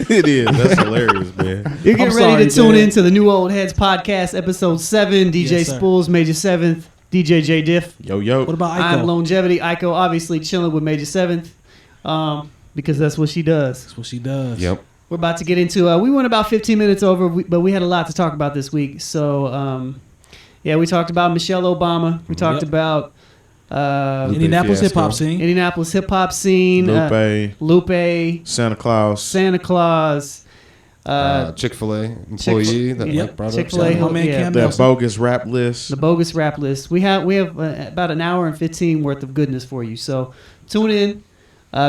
It is. That's hilarious, man. You're getting ready to tune in to the New Old Heads podcast, episode 7. DJ Spoolz, Major 7th. DJ Jay Diff. Yo, yo. What about 𝐀𝐄𝐃𝐃𝐒? I'm Lonegevity. 𝐀𝐄𝐃𝐃𝐒 obviously chilling with Major 7th because that's what she does. That's what she does. Yep. We're about to get into we went about 15 minutes over, but we had a lot to talk about this week. So, we talked about Michelle Obama. We talked about Indianapolis hip hop scene. Lupe. Santa Claus. Chick-fil-A employee that yep. brought Chick-fil-A, up the bogus rap list. The bogus rap list. We have about an hour and 15 worth of goodness for you. So tune in.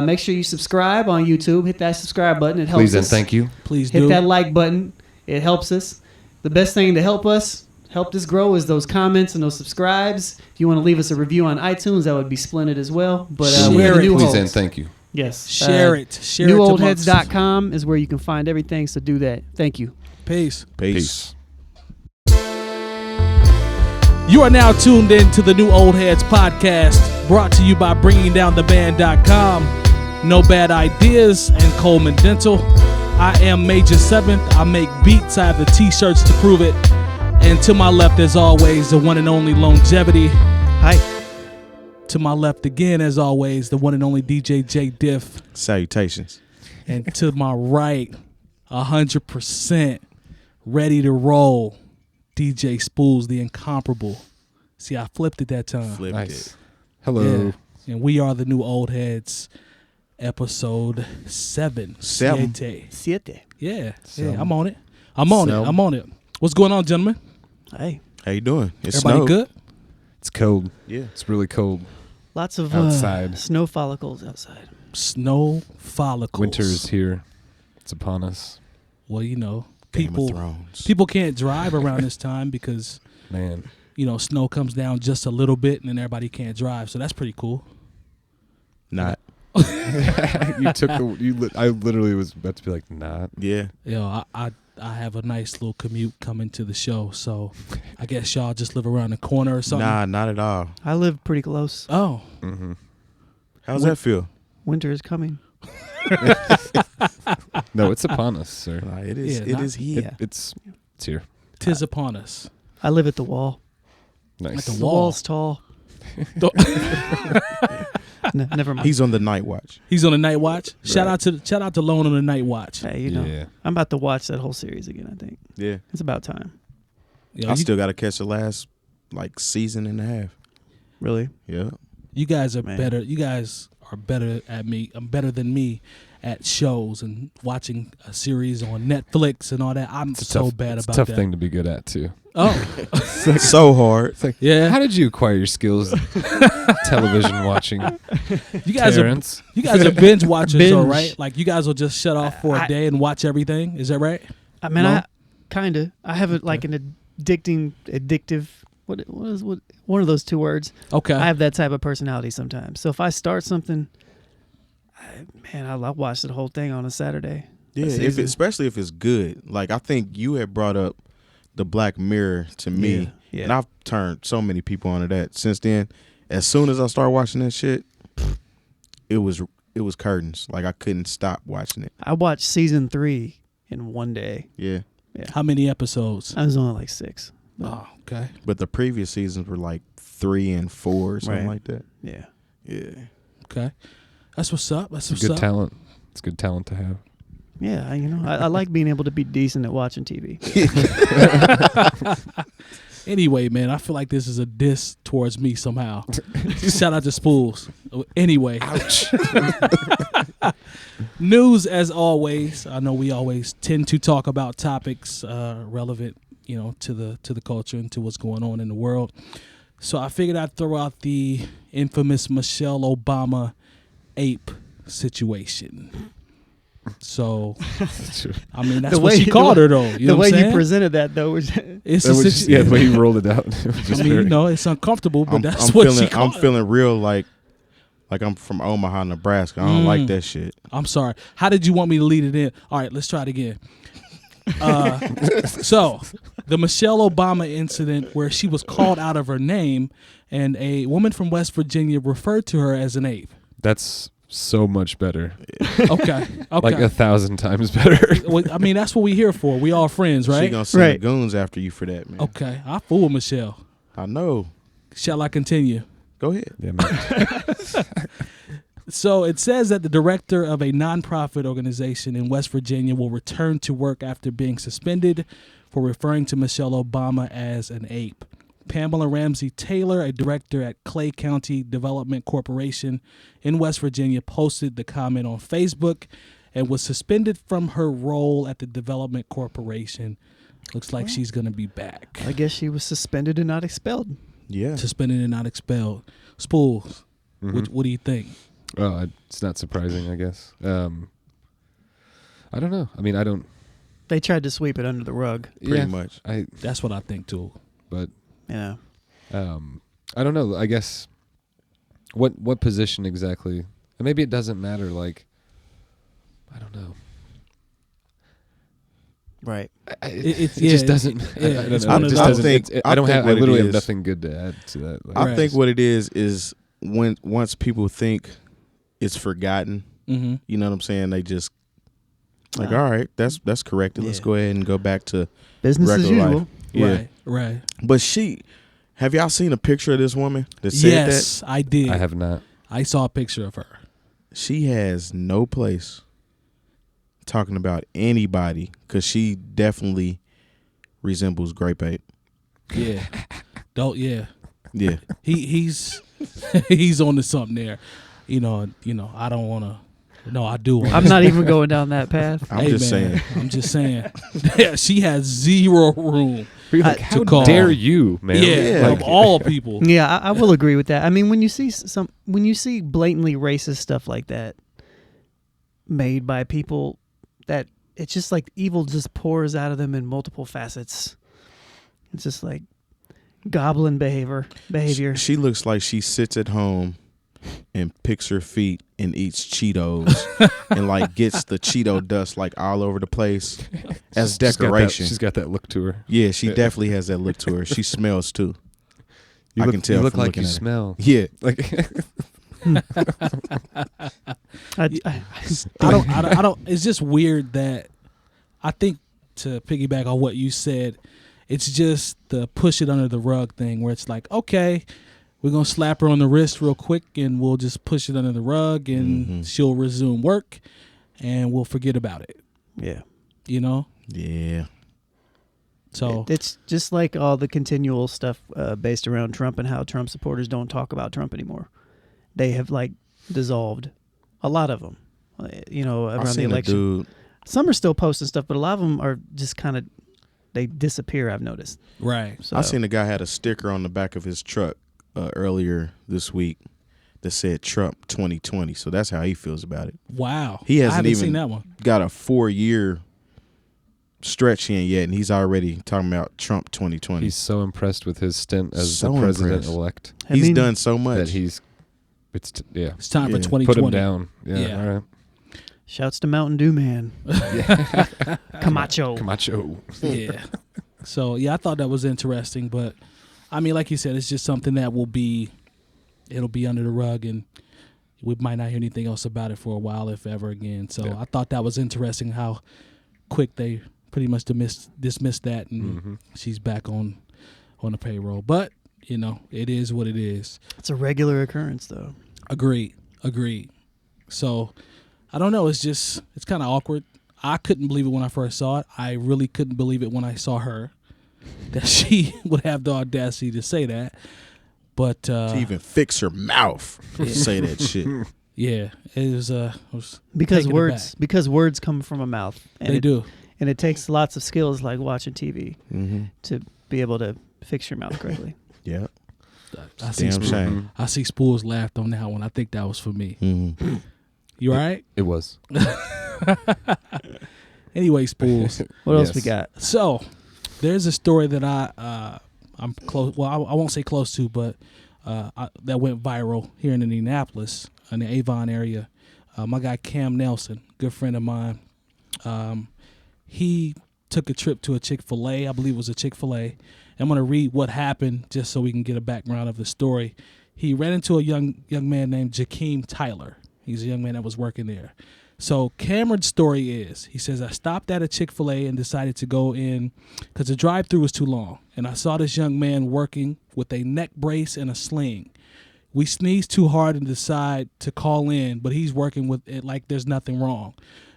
Make sure you subscribe on YouTube. Hit that subscribe button. It helps us. Please and thank you. Please hit that like button. It helps us. The best thing to help this grow is those comments and those subscribes. If you want to leave us a review on iTunes, that would be splendid as well. But we're the new Please hosts. and thank you. Yes. Share it. Share NewOldHeads.com is where you can find everything. So do that. Thank you. Peace. You are now tuned in to the New Old Heads podcast, brought to you by BringingDownTheBand.com, No Bad Ideas, and Coleman Dental. I am Major 7th. I make beats. I have the t-shirts to prove it. And to my left, as always, the one and only Lonegevity. Hi. To my left again, as always, the one and only DJ Jay Diff. Salutations. And to my right, 100% ready to roll, DJ Spoolz, the incomparable. See, I flipped it that time. Nice. Hello. Yeah. And we are the New Old Heads, episode 7. Siete. Yeah, I'm on it. I'm on it. What's going on, gentlemen? Hey. How you doing? It's Everybody snowed. good? It's cold. Yeah. It's really cold. Lots of outside. Snow follicles outside. Snow follicles. Winter is here. It's upon us. Well, you know, Game of Thrones. people can't drive around this time because, Man. you know, snow comes down just a little bit and then everybody can't drive. So that's pretty cool. Not. You took the. I literally was about to be like, not. Yeah. Yo, I have a nice little commute coming to the show, so I guess y'all just live around the corner or something. Nah, not at all. I live pretty close. Oh. Mm-hmm. How's that feel? Winter is coming. No, it's upon us, sir. It is. Yeah, it is here. It's here. 'Tis upon us. I live at the wall. Nice. At The wall's tall. No, never mind. He's on the night watch. He's on the night watch. Right. Shout out to Lone on the night watch. Hey, you know, Yeah. I'm about to watch that whole series again, I think. Yeah. It's about time. Yo, I still got to catch the last season and a half. Really? Yeah. you guys are Man. better. You guys are better at me. I'm better than me at shows and watching a series on Netflix and all that. I'm so bad it's about a tough that. thing to be good at, too. Oh, So hard. It's like, yeah. how did you acquire your skills television watching? You guys Terrence? are binge watchers, Binge. though, right? Like you guys will just shut off for a day and watch everything. Is that right? I mean, No? I kind of. I have an addictive. What one of those two words? Okay. I have that type of personality sometimes. So if I start something, I'll watch the whole thing on a Saturday. Yeah, especially if it's good. Like, I think you had brought up the Black Mirror to me, Yeah. and I've turned so many people onto that since then. As soon as I started watching that shit, it was curtains. Like, I couldn't stop watching it. I watched season 3 in one day. Yeah, How many episodes? I was only like 6. Oh, okay. but the previous seasons were like 3 and 4 or something Right. like that. Yeah. Yeah, Okay. That's what's up. That's It's what's good up. talent. It's good talent to have. Yeah, I like being able to be decent at watching TV. Anyway, man, I feel like this is a diss towards me somehow. Shout out to Spoolz. Anyway. Ouch. News as always. I know we always tend to talk about topics relevant, you know, to the culture and to what's going on in the world. So I figured I'd throw out the infamous Michelle Obama ape situation. So, I mean, that's what she called her, though. You know the what way I'm saying? you presented that, though, was It's That a was situ- just, the way you rolled it out. It was I just mean, very, you know, it's uncomfortable, but I'm that's what feeling. she called I'm feeling real like I'm from Omaha, Nebraska. I don't like that shit. I'm sorry. How did you want me to lead it in? All right, let's try it again. So, the Michelle Obama incident where she was called out of her name and a woman from West Virginia referred to her as an ape. that's so much better. Okay. Like 1,000 times better. Well, I mean, that's what we here for. We all friends, right? She gonna send the goons after you for that, man. Okay. I fool Michelle. I know. Shall I continue? Go ahead. Yeah, man. So it says that the director of a nonprofit organization in West Virginia will return to work after being suspended for referring to Michelle Obama as an ape. Pamela Ramsey Taylor, a director at Clay County Development Corporation in West Virginia, posted the comment on Facebook and was suspended from her role at the Development Corporation. Looks like she's going to be back. I guess she was suspended and not expelled. Yeah. Suspended and not expelled. Spoolz, Mhm. what do you think? Oh, it's not surprising, I guess. I don't know. I mean, I don't. They tried to sweep it under the rug. Pretty much. That's what I think too. But Yeah. I don't know. I guess what position exactly? And maybe it doesn't matter. Like, I don't know. Right. It just doesn't. Yeah, I don't know. I literally have nothing good to add to that. Like, I think what it is once people think it's forgotten, Mm-hmm. you know what I'm saying? They just like, all right, that's corrected. Let's go ahead and go back to Business as regular usual. life. Yeah. Right. But have y'all seen a picture of this woman that said Yes, I did. I have not. I saw a picture of her. that? She has no place talking about anybody because she definitely resembles Grape Ape. Yeah. Yeah. Yeah. He's he's on to something there. You know, I don't want to. No, I do. I'm not even going down that path. I'm just saying. I'm just saying. Yeah, she has zero room. Like, how dare you, man? Yeah, of all people. Yeah, I will agree with that. I mean, when you see blatantly racist stuff like that made by people, that it's just like evil just pours out of them in multiple facets. It's just like goblin behavior. She looks like she sits at home and picks her feet and eats Cheetos and like gets the Cheeto dust like all over the place as decoration. She's got that look to her. Yeah, she definitely has that look to her. She smells too. I can tell. You look from like looking you at her. smell. Yeah, Like I don't. It's just weird that I think, to piggyback on what you said, it's just the push it under the rug thing where it's like, okay, we're going to slap her on the wrist real quick and we'll just push it under the rug and she'll resume work and we'll forget about it. Yeah. You know? yeah. So It's just like all the continual stuff based around Trump and how Trump supporters don't talk about Trump anymore. They have like dissolved. A lot of them, around the election. Dude, Some are still posting stuff, but a lot of them are just kind of, they disappear, I've noticed. right. So, I seen a guy had a sticker on the back of his truck earlier this week that said Trump 2020. So that's how he feels about it. Wow. He I hasn't haven't even seen that one. got a 4-year stretch in yet, and he's already talking about Trump 2020. he's so impressed with his stint as So the president impressed. elect He's done so that much. It's time Yeah. for 2020. Put him down. Yeah. Yeah. All right. Shouts to Mountain Dew Man. Camacho. Camacho. Yeah. So yeah, I thought that was interesting, but I mean, like you said, it's just something that it'll be under the rug, and we might not hear anything else about it for a while, if ever again. So Yeah. I thought that was interesting how quick they pretty much dismissed that, and she's back on the payroll. But it is what it is. It's a regular occurrence, though. Agreed. So I don't know. It's kind of awkward. I couldn't believe it when I first saw it. I really couldn't believe it when I saw her, that she would have the audacity to say that. But to even fix her mouth to say that shit. yeah, it was Because taken words come from a mouth. And they do. And it takes lots of skills like watching TV Mm-hmm. to be able to fix your mouth correctly. Yeah. I see Damn shame. I see Spoolz laughed on that one. I think that was for me. Mm-hmm. You all right? It was. Anyway, Spoolz. What else we got? So, there's a story that I'm close. Well, I won't say close to, but that went viral here in Indianapolis, in the Avon area. My guy Cam Nelson, good friend of mine, he took a trip to a Chick-fil-A. I believe it was a Chick-fil-A. I'm going to read what happened just so we can get a background of the story. He ran into a young man named 𝗀𝗲𝗄 𝗢𝗏. He's a young man that was working there. So Cameron's story is, he says, I stopped at a Chick-fil-A and decided to go in because the drive-thru was too long. And I saw this young man working with a neck brace and a sling. We sneezed too hard and decide to call in, but he's working with it like there's nothing wrong.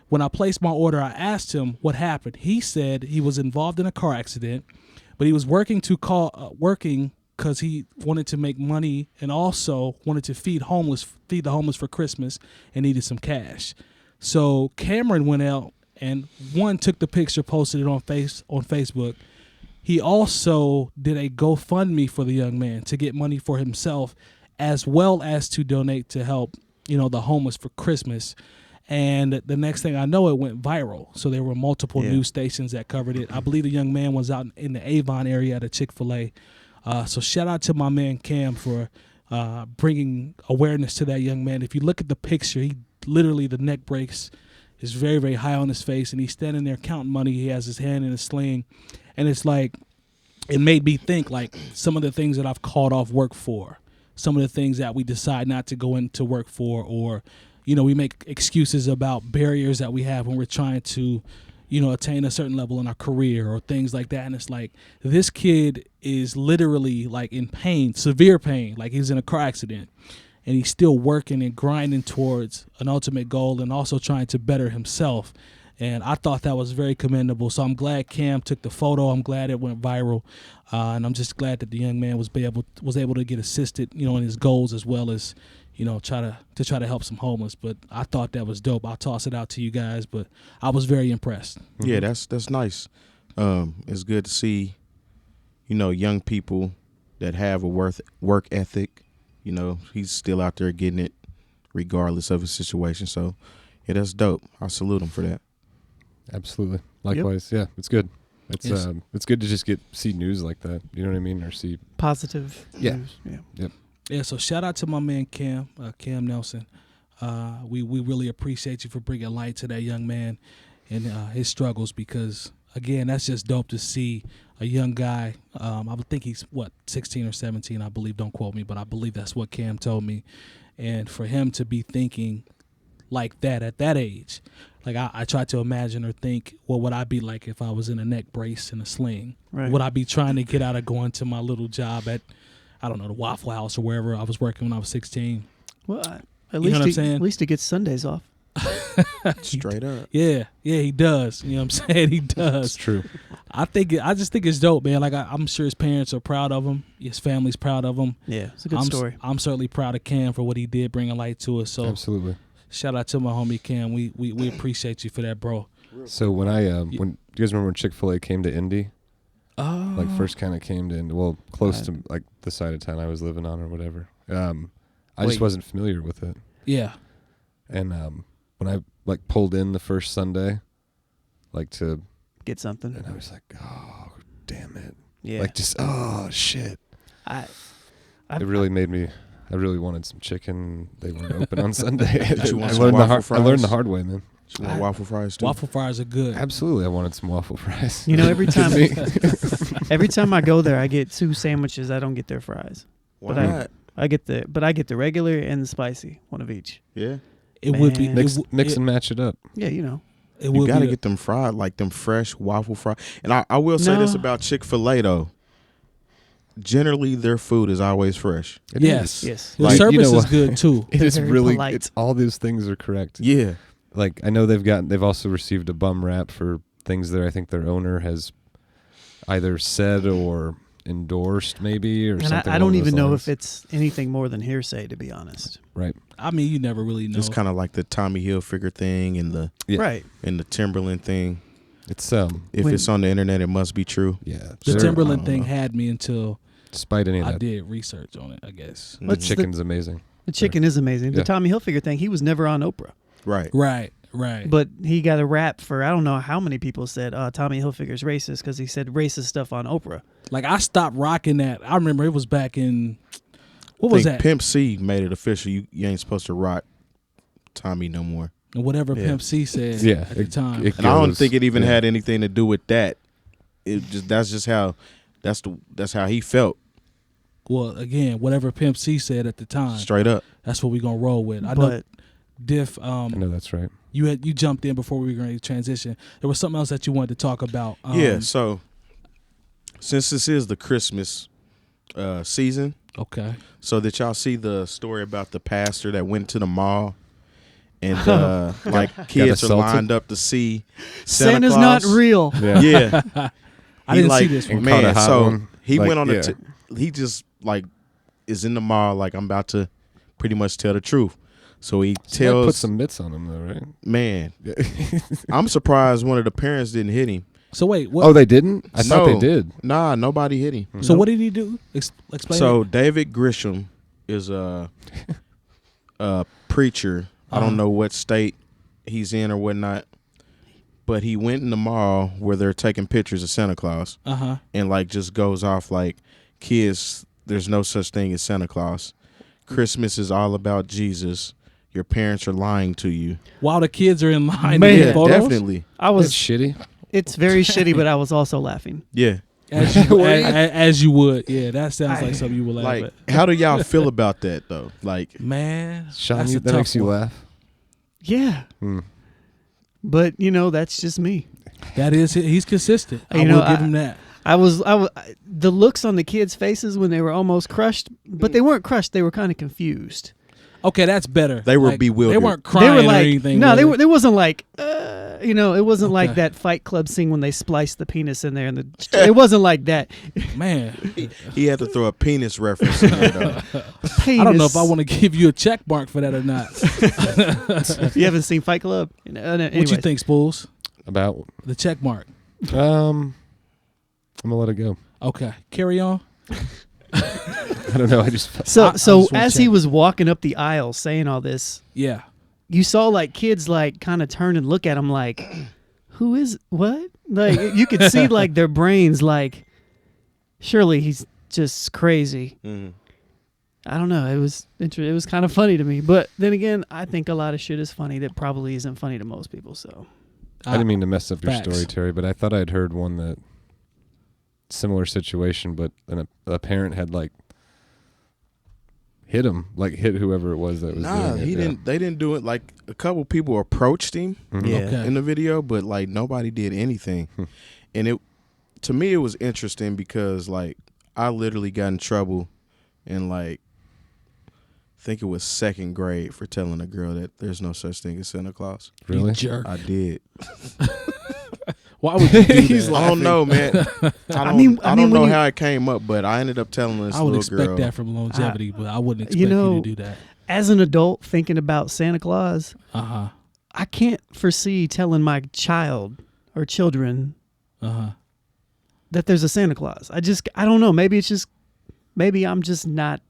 When I placed my order, I asked him what happened. He said he was involved in a car accident, but he was working because he wanted to make money and also wanted to feed the homeless for Christmas and needed some cash. So Cameron went out and took the picture, posted it on Facebook. He also did a GoFundMe for the young man to get money for himself, as well as to donate to help, the homeless for Christmas. And the next thing I know, it went viral. So there were multiple news stations that covered it. I believe the young man was out in the Avon area at a Chick-fil-A. So shout out to my man Cam for bringing awareness to that young man. If you look at the picture, he literally, the neck brace is very, very high on his face, and he's standing there counting money. He has his hand in a sling, and it's like, it made me think like some of the things that I've called off work for, some of the things that we decide not to go into work for, or we make excuses about barriers that we have when we're trying to attain a certain level in our career or things like that. And it's like, this kid is literally like in pain, severe pain, like he's in a car accident, and he's still working and grinding towards an ultimate goal and also trying to better himself. And I thought that was very commendable. So I'm glad Cam took the photo. I'm glad it went viral. And I'm just glad that the young man was able to get assisted, in his goals, as well as, try to help some homeless. But I thought that was dope. I'll toss it out to you guys, but I was very impressed. Yeah, that's nice. It's good to see, young people that have a work ethic. He's still out there getting it regardless of his situation. So, yeah, that's dope. I salute him for that. Absolutely. Likewise. Yep. Yeah, it's good. It's good to see news like that. You know what I mean? Or see positive news. Yeah. Yep. Yeah, so shout out to my man Cam Nelson. We really appreciate you for bringing light to that young man and his struggles, because, again, that's just dope to see a young guy. I would think he's, 16 or 17, I believe. Don't quote me, but I believe that's what Cam told me. And for him to be thinking like that at that age, like I try to imagine or think, what would I be like if I was in a neck brace and a sling? Right. Would I be trying to get out of going to my little job at, I don't know, the Waffle House or wherever I was working when I was 16? Well, at least he gets Sundays off. Straight up. Yeah, he does. You know what I'm saying? He does. It's true. I just think it's dope, man. Like I'm sure his parents are proud of him. His family's proud of him. Yeah, it's a good story. I'm certainly proud of Cam for what he did, bringing light to us. So absolutely. Shout out to my homie Cam. We appreciate you for that, bro. So when do you guys remember when Chick-fil-A came to Indy? Like first kind of came to Indy. Well, close to like the side of town I was living on or whatever. I just wasn't familiar with it. Yeah. And when I like pulled in the first Sunday, like to get something, and I was like, oh damn it. Yeah. Like just shit. It really made me. I really wanted some chicken. They weren't open on Sunday. I I learned the hard way, man. You want waffle fries too? Waffle fries are good. Absolutely, I wanted some waffle fries. Every time I go there, I get 2 sandwiches. I don't get their fries. Why not? I get the regular and the spicy, one of each. Yeah. It would be mix and match it up. Yeah, You got to get them fried, like them fresh waffle fries. And I will say this about Chick-fil-A though. Generally, their food is always fresh. Yes. The Like, service is good too. It is really. Polite. It's all these things are correct. Yeah. Like I know they've also received a bum rap for things that I think their owner has either said or endorsed, maybe, or something. I don't even know if it's anything more than hearsay, to be honest. Right. I mean, you never really know. It's kind of like the Tommy Hilfiger thing and the and the Timberland thing. It's if it's on the internet, it must be true. Yeah. The Timberland thing had me until despite any of that, I did research on it, I guess. The chicken's amazing. The chicken is amazing. The Tommy Hilfiger thing, he was never on Oprah. Right. But he got a rap for, I don't know how many people said Tommy Hilfiger's racist because he said racist stuff on Oprah. Like, I stopped rocking that. I remember it was back in, what was that? Pimp C made it official. You ain't supposed to rock Tommy no more. And whatever Pimp C said at the time. And I don't think it even had anything to do with that. That's how he felt. Well, again, whatever Pimp C said at the time. Straight up. That's what we gonna roll with. I know Diff, I know that's right. you jumped in before we were going to transition. There was something else that you wanted to talk about. Yeah, so since this is the Christmas season, Okay. so did y'all see the story about the pastor that went to the mall and like kids are assaulted? lined up to see Santa Santa's Claus? not real. Yeah, I didn't like, see this one. Caught a Man, hot so one. he Like, went on yeah. he just like is in the mall like I'm about to pretty much tell the truth. So he Somebody tells put some mitts on him though, right? man, I'm surprised one of the parents didn't hit him. So wait, what? Oh, they didn't? I thought they No. did. Nah, nobody hit him. So what did he do? Explain. So it. David Grisham is a preacher. I don't know what state he's in or whatnot, but he went in the mall where they're taking pictures of Santa Claus and like just goes off like, kids, there's no such thing as Santa Claus. Christmas is all about Jesus. Your parents are lying to you. While the kids are in line, Man, to Yeah, get photos? definitely. I That's was. shitty. It's very shitty, but I was also laughing. Yeah. As you would. Yeah, that sounds like something you would laugh Like, at. how do y'all feel about that though? Like, Man, Sean, that's a that tough makes you one. laugh. Yeah, Hmm. but that's just me. That is, he's consistent. I You will know, give him that. I was the looks on the kids' faces when they were almost crushed, but they weren't crushed. They were kind of confused. Okay, that's better. They were Like, bewildered. They weren't crying They were or like, anything. no, were there wasn't like, it wasn't like Okay. that Fight Club scene when they spliced the penis in there, and it wasn't like that. Man, he had to throw a penis reference in there though. Penis. I don't know if I want to give you a check mark for that or not. You haven't seen Fight Club? What you think, Spoolz? About, The check mark. I'm gonna let it go. Okay, carry on. I don't know. I just So, I just wanna as he check. was walking up the aisle saying all this, Yeah. you saw like kids like kind of turn and look at him like, who is what? Like you could see like their brains like, surely he's just crazy. Mhm. I don't know. It was kind of funny to me, but then again, I think a lot of shit is funny that probably isn't funny to most people. So I didn't mean to mess up your Facts. story, Terry, but I thought I'd heard one that similar situation, but a parent had like hit him, like hit whoever it was that was Nah, doing it. he yeah. didn't. They didn't do it. Like a couple people approached him Mhm. Yeah. Okay. in the video, but like nobody did anything. And to me, it was interesting because like I literally got in trouble in like, I think it was second grade for telling a girl that there's no such thing as Santa Claus. Really? You jerk. I did. Why would you do He's that? I don't know, man. I don't, mean, I don't when know you- how it came up, but I ended up telling this I would little expect girl. that from longevity, but I wouldn't expect You you, know- to do that. as an adult thinking about Santa Claus, Uh-huh. I can't foresee telling my child or children Uh-huh. that there's a Santa Claus. I don't know. Maybe I'm just not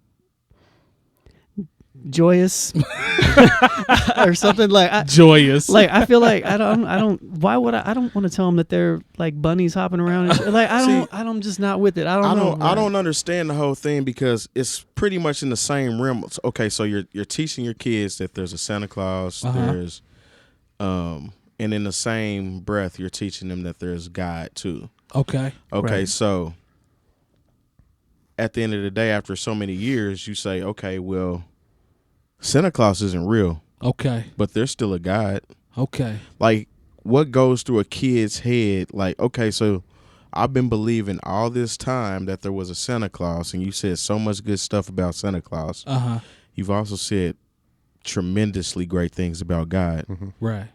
joyous or something like. Joyous. Like I feel like I don't. Why would I don't want to tell them that they're like bunnies hopping around. And shit. Like I'm just not with it. I don't know. I don't understand the whole thing because it's pretty much in the same realm. Okay, so you're teaching your kids that there's a Santa Claus, there's and in the same breath you're teaching them that there's God too. Okay. Okay, Right. so at the end of the day, after so many years, you say, okay, well, Santa Claus isn't real, Okay. but there's still a God. Okay. Like, what goes through a kid's head? Like, okay, so I've been believing all this time that there was a Santa Claus, and you said so much good stuff about Santa Claus. Uh-huh. You've also said tremendously great things about God. Right.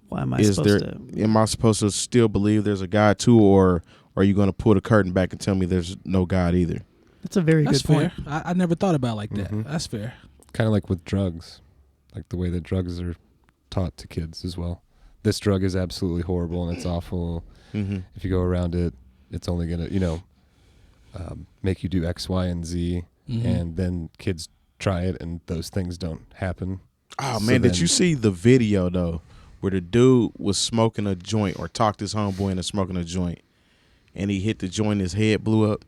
Why am I Is supposed there? to? Am I supposed to still believe there's a God too, or are you going to pull the curtain back and tell me there's no God either? That's a very That's good fair. point. I never thought about it like that. Mhm. That's fair. Kind of like with drugs, like the way that drugs are taught to kids as well. This drug is absolutely horrible and it's awful. Mm-hmm. If you go around it, it's only gonna, make you do X, Y, and Z, Mhm. and then kids try it and those things don't happen. Oh So man, did then- you see the video though, where the dude was smoking a joint or talked his homeboy into smoking a joint, and he hit the joint, his head blew up.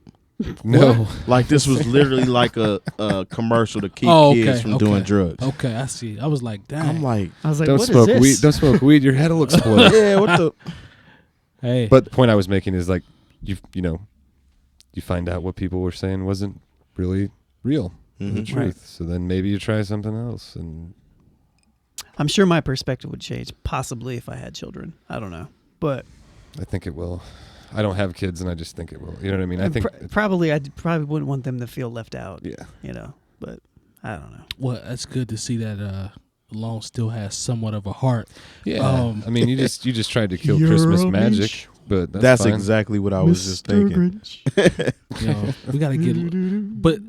No, Like this was literally like a commercial to keep Oh, kids okay, from okay. doing drugs. Okay, I see. I was like, dang. I'm like, I was like, don't what smoke is this? weed. Don't smoke weed. Your head will explode. yeah, what the? hey. But the point I was making is like you find out what people were saying wasn't really real, the Mhm. truth. So then maybe you try something else, and I'm sure my perspective would change, possibly if I had children. I don't know, but I think it will. I don't have kids, and I just think it will. You know what I mean? I think probably I probably wouldn't want them to feel left out. Yeah. You know, but I don't know. Well, that's good to see that Lone still has somewhat of a heart. Yeah. I mean, you just tried to kill Christmas magic, but that's fine. exactly what I was just thinking. You know, we got to get, but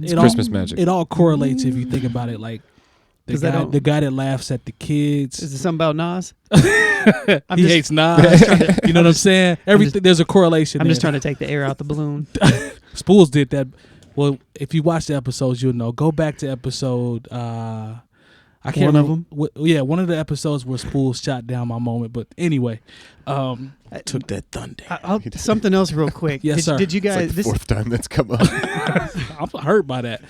it's Christmas magic. It all correlates if you think about it. Like the guy that laughs at the kids. Is it something about Nas? He hates Nas. You know what I'm saying? Everything there's a correlation. I'm there. just trying to take the air out the balloon. Spoolz did that. Well, if you watch the episodes, you'll know. Go back to episode. I can't remember. One of the episodes where Spoolz shot down my moment. But anyway, I took that thunder. Something else real quick. Yes, sir. Did you guys? It's like the fourth time that's come up. I'm hurt by that.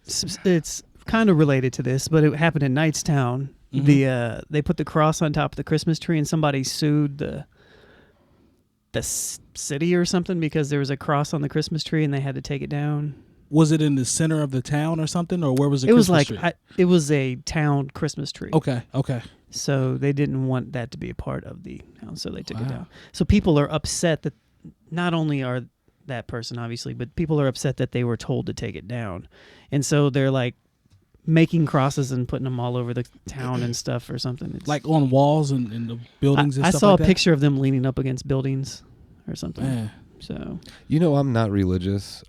It's kind of related to this, but it happened in Knightstown. Mm-hmm. They put the cross on top of the Christmas tree, and somebody sued the city or something because there was a cross on the Christmas tree, and they had to take it down. Was it in the center of the town or something, or where was it? It was like it was a town Christmas tree. Okay. So they didn't want that to be a part of the town, so they took it down. So people are upset that not only are that person obviously, but people are upset that they were told to take it down, and so they're like making crosses and putting them all over the town and stuff or something. It's like on walls and the buildings and I stuff saw like a picture of them leaning up against buildings or something. Man. So I'm not religious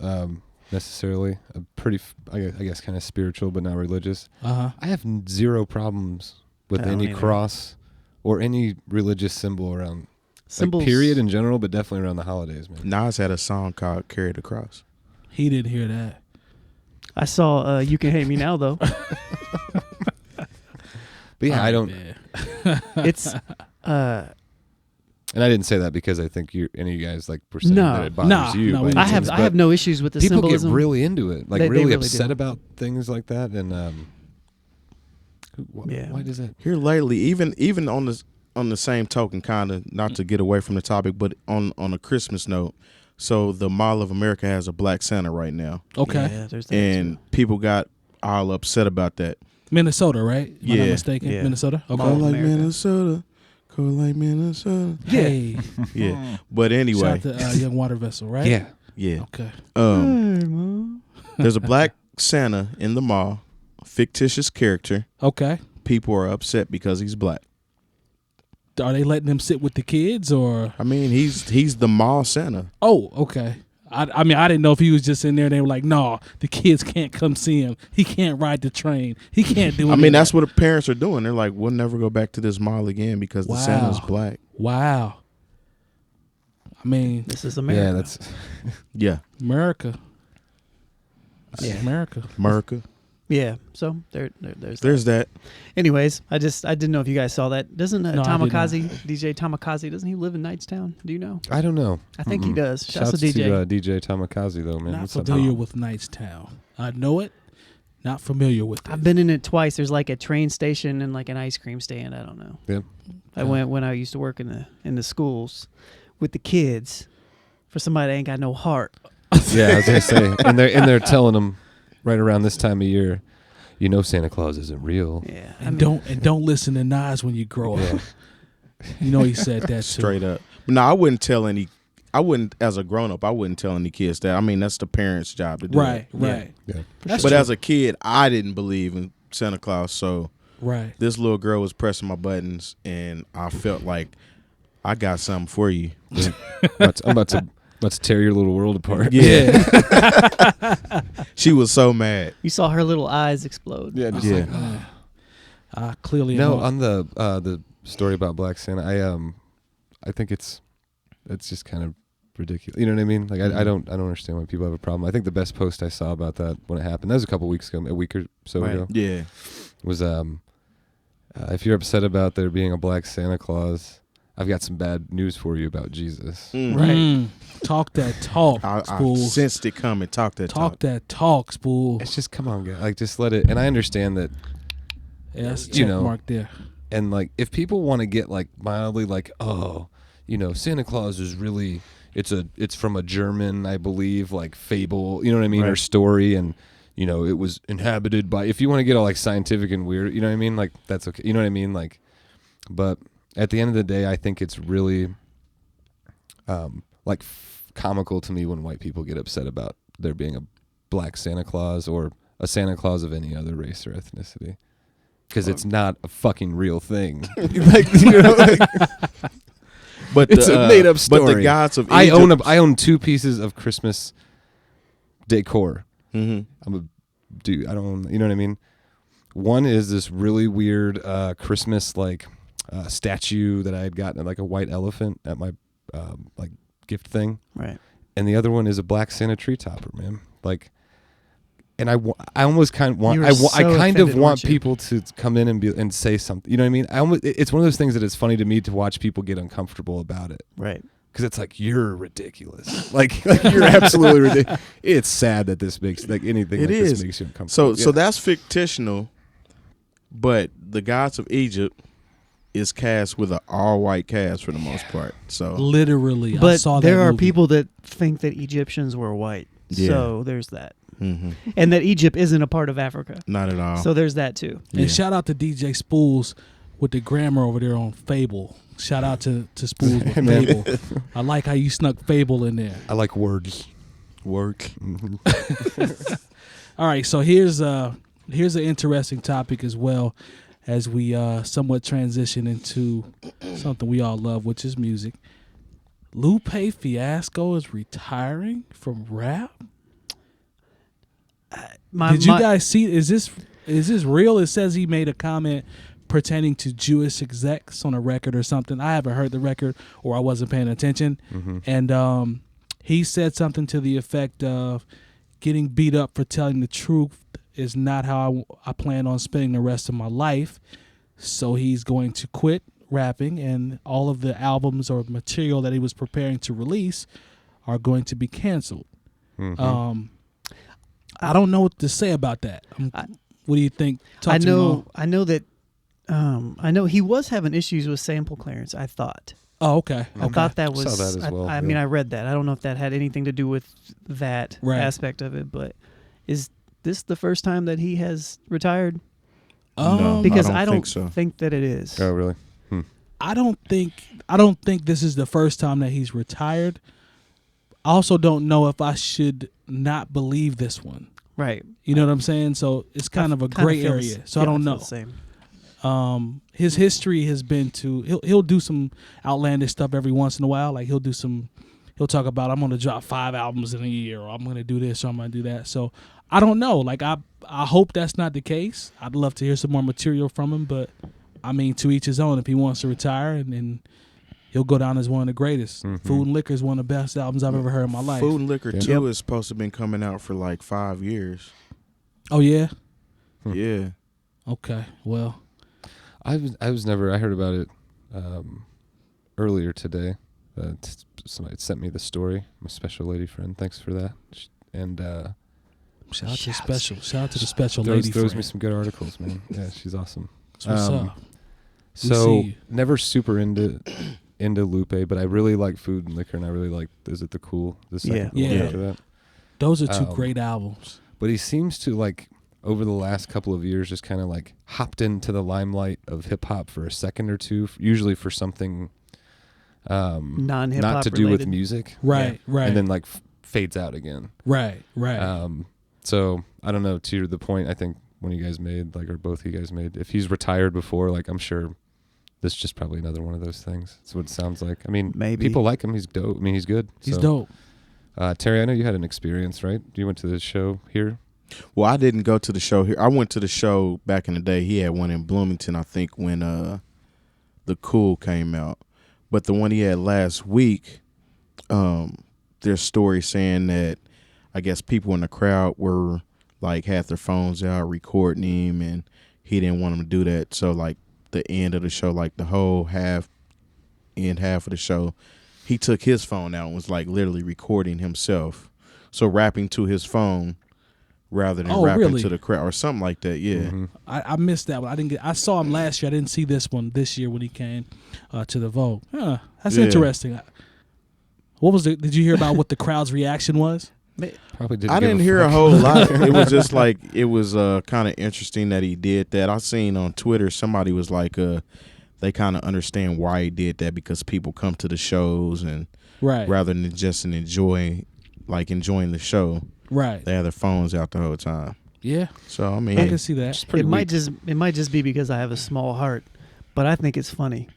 necessarily. I'm pretty, I guess, kind of spiritual, but not religious. I have zero problems with any cross or any religious symbol around. Symbols, like, period in general, but definitely around the holidays, man. Nas had a song called "Carry the Cross." He didn't hear that. I saw "You Can Hate Me Now" though. But yeah, I don't. It's and I didn't say that because I think any of you guys like were saying that it bothers you. No, I have no issues with the people symbolism. Get really into it, like they really really upset do. about things like that, and why does that? Here lately, even on the same token, kind of not to get away from the topic, but on a Christmas note. So the Mall of America has a Black Santa right now. Okay. Yeah, there's that and too. people got all upset about that. Minnesota, right? Am I not Yeah. mistaken? Yeah. Minnesota? Okay. Cold like Minnesota. Cold like Minnesota. Hey. Yeah. But anyway. Shout out to Young Water Vessel, right? Yeah. Yeah. Okay. There's a Black Santa in the mall, fictitious character. Okay. People are upset because he's black. Are they letting him sit with the kids, or? I mean, he's the mall Santa. Oh, okay. I mean, I didn't know if he was just in there and they were like, no, the kids can't come see him. He can't ride the train. He can't do it. I mean, that's what the parents are doing. They're like, we'll never go back to this mall again because the Santa's black. Wow. I mean, this is America. Yeah, that's America. Yeah. America. Yeah. So there's that. Anyways, I didn't know if you guys saw that. Doesn't No, 𝗏𝗄𝗃𝗃𝗃, DJ 𝗏𝗏𝗃𝗃𝗃, doesn't he live in Knightstown? Do you know? I don't know. I think he does. Shouts Shouts to DJ. to DJ 𝗏𝗏𝗃𝗃 though, man. Not What's up? familiar with Knightstown. I know it. Not familiar with it. I've been in it twice. There's like a train station and like an ice cream stand. I don't know. Yeah. I went when I used to work in the schools with the kids. For somebody that ain't got no heart. Yeah, I was gonna say, and they're telling them right around this time of year, you know, Santa Claus isn't real. Yeah. And don't listen to Nas when you grow up. You know he said that too. Straight up. No, I wouldn't as a grown up, I wouldn't tell any kids that. I mean, that's the parents' job to do. Right. Yeah. That's but true. as a kid, I didn't believe in Santa Claus, so right. This little girl was pressing my buttons, and I felt like I got something for you. I'm about to tear your little world apart. Yeah. She was so mad. You saw her little eyes explode. Yeah. Just like, clearly. No, on the story about Black Santa, I think it's just kind of ridiculous. You know what I mean? Like I don't understand why people have a problem. I think the best post I saw about that when it happened, that was a couple weeks ago, a week or so ago. Yeah. Was if you're upset about there being a Black Santa Claus, I've got some bad news for you about Jesus. Right. Talk that talk, I Spoolz. sensed it coming. Talk that talk. Talk that talk, Spoolz. It's just, come on, guys. Like, just let it. And I understand that, Yeah, that's a you check know, mark there. and like, if people want to get like mildly like, oh, you know, Santa Claus is really, it's from a German, I believe, like fable, you know what I mean, or story, and you know, it was inhabited by, if you want to get all like scientific and weird, you know what I mean? Like that's okay. You know what I mean? Like, but at the end of the day, I think it's really like comical to me when white people get upset about there being a black Santa Claus or a Santa Claus of any other race or ethnicity. Because it's not a fucking real thing. Like, you know, like, But it's a made up story. But the gods of Egypt, I own 2 pieces of Christmas decor. Mhm. I'm a dude. I don't. You know what I mean? One is this really weird Christmas like statue that I had gotten, like a white elephant at my like gift thing. Right. And the other one is a black Santa tree topper, man. Like, and I almost kind of want I kind of want people to come in and say something. You know what I mean? It's one of those things that it's funny to me to watch people get uncomfortable about it. Right. Because it's like, you're ridiculous. like you're absolutely ridiculous. It's sad that this makes like anything. It like is. This makes you uncomfortable. So that's fictional, but the gods of Egypt is cast with an all-white cast for the most part. So literally, but I saw that there are movie. people that think that Egyptians were white. Yeah. So there's that. Mm-hmm. And that Egypt isn't a part of Africa. Not at all. So there's that too. And shout out to DJ Spoolz with the grammar over there on Fable. Shout out to Spoolz with Fable. I like how you snuck Fable in there. I like words. Work. All right, so here's an interesting topic as well, as we somewhat transition into something we all love, which is music. Lupe Fiasco is retiring from rap. Did you guys see? Is this real? It says he made a comment pertaining to Jewish execs on a record or something. I haven't heard the record, or I wasn't paying attention. Mm-hmm. And he said something to the effect of, "Getting beat up for telling the truth is not how I plan on spending the rest of my life." So he's going to quit rapping, and all of the albums or material that he was preparing to release are going to be canceled. Mm-hmm. I don't know what to say about that. What do you think? I know he was having issues with sample clearance, I thought. Oh, okay. I thought that was. I saw that as well. I mean, I read that. I don't know if that had anything to do with that aspect of it, but is this the first time that he has retired? No, because I don't think that it is. Oh, really? I don't think this is the first time that he's retired. I also don't know if I should not believe this one. Right. You know what I'm saying? So it's kind of a gray area. So I don't know. Same. His history has been to he'll do some outlandish stuff every once in a while. Like he'll talk about, I'm going to drop 5 albums in a year, or I'm going to do this, or I'm going to do that. So I don't know. Like I hope that's not the case. I'd love to hear some more material from him, but I mean, to each his own. If he wants to retire, and then he'll go down as one of the greatest. Mm-hmm. Food and Liquor is one of the best albums I've ever heard in my life. Food and Liquor 2 is supposed to have been coming out for like 5 years. Oh yeah. Yeah. Okay. Well, I heard about it earlier today. Somebody sent me the story. My special lady friend. Thanks for that. And shout out to the special lady throws friend. me some good articles, man. Yeah, she's awesome. That's what's up. So never super into Lupe, but I really like Food and Liquor, and I really like Is It the Cool? The second one after that. Those are 2 great albums. But he seems to, like, over the last couple of years, just kind of like hopped into the limelight of hip hop for a second or two, usually for something non-hip hop not to do with music, right, and then like fades out again, right. So I don't know. To the point, I think one of you guys made, like, or both of you guys made, if he's retired before, like, I'm sure this is just probably another one of those things. That's what it sounds like. I mean, maybe people like him. He's dope. I mean, he's good. He's dope. Terry, I know you had an experience, right? You went to the show here. Well, I didn't go to the show here. I went to the show back in the day. He had one in Bloomington, I think, when the Cool came out. But the one he had last week, there's stories saying that I guess people in the crowd were like had their phones out recording him, and he didn't want them to do that. So like the end of the show, like the whole half of the show, he took his phone out and was like literally recording himself. So rapping to his phone rather than rapping to the crowd or something like that. Yeah. Mm-hmm. I missed that one. I saw him last year. I didn't see this one this year when he came to the Vogue. That's interesting. What was did you hear about what the crowd's reaction was? Probably didn't. I didn't hear a whole lot. It was just like it was kind of interesting that he did that. I seen on Twitter somebody was like, they kind of understand why he did that because people come to the shows and rather than just enjoying the show, they have their phones out the whole time. Yeah. So I mean, I can see that. It might just be because I have a small heart, but I think it's funny.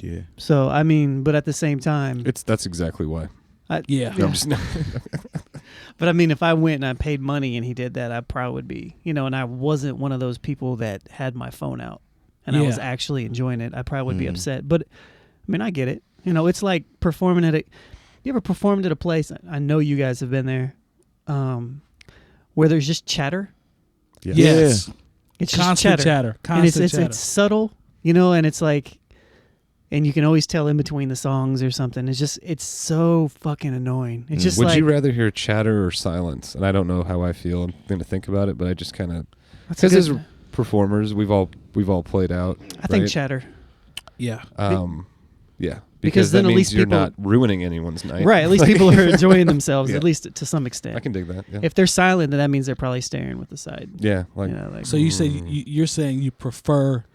Yeah. So I mean, but at the same time, that's exactly why. Yeah. No, I'm just But I mean, if I went and I paid money and he did that, I probably would be, and I wasn't one of those people that had my phone out and I was actually enjoying it. I probably would be upset. But I mean, I get it. It's like performing you ever performed at a place? I know you guys have been there, where there's just chatter. Yes. It's constant just chatter. And it's subtle, and it's like, and you can always tell in between the songs or something. It's so fucking annoying. It's just Would like, you rather hear chatter or silence? And I don't know how I feel. I'm going to think about it, but I just kind of, because as performers, we've all played out. I think chatter. Yeah. Yeah. Because that then at means least you're people, not ruining anyone's night. Right. At least people are enjoying themselves, at least to some extent. I can dig that. Yeah. If they're silent, then that means they're probably staring with the side. Yeah. So you say you're saying you prefer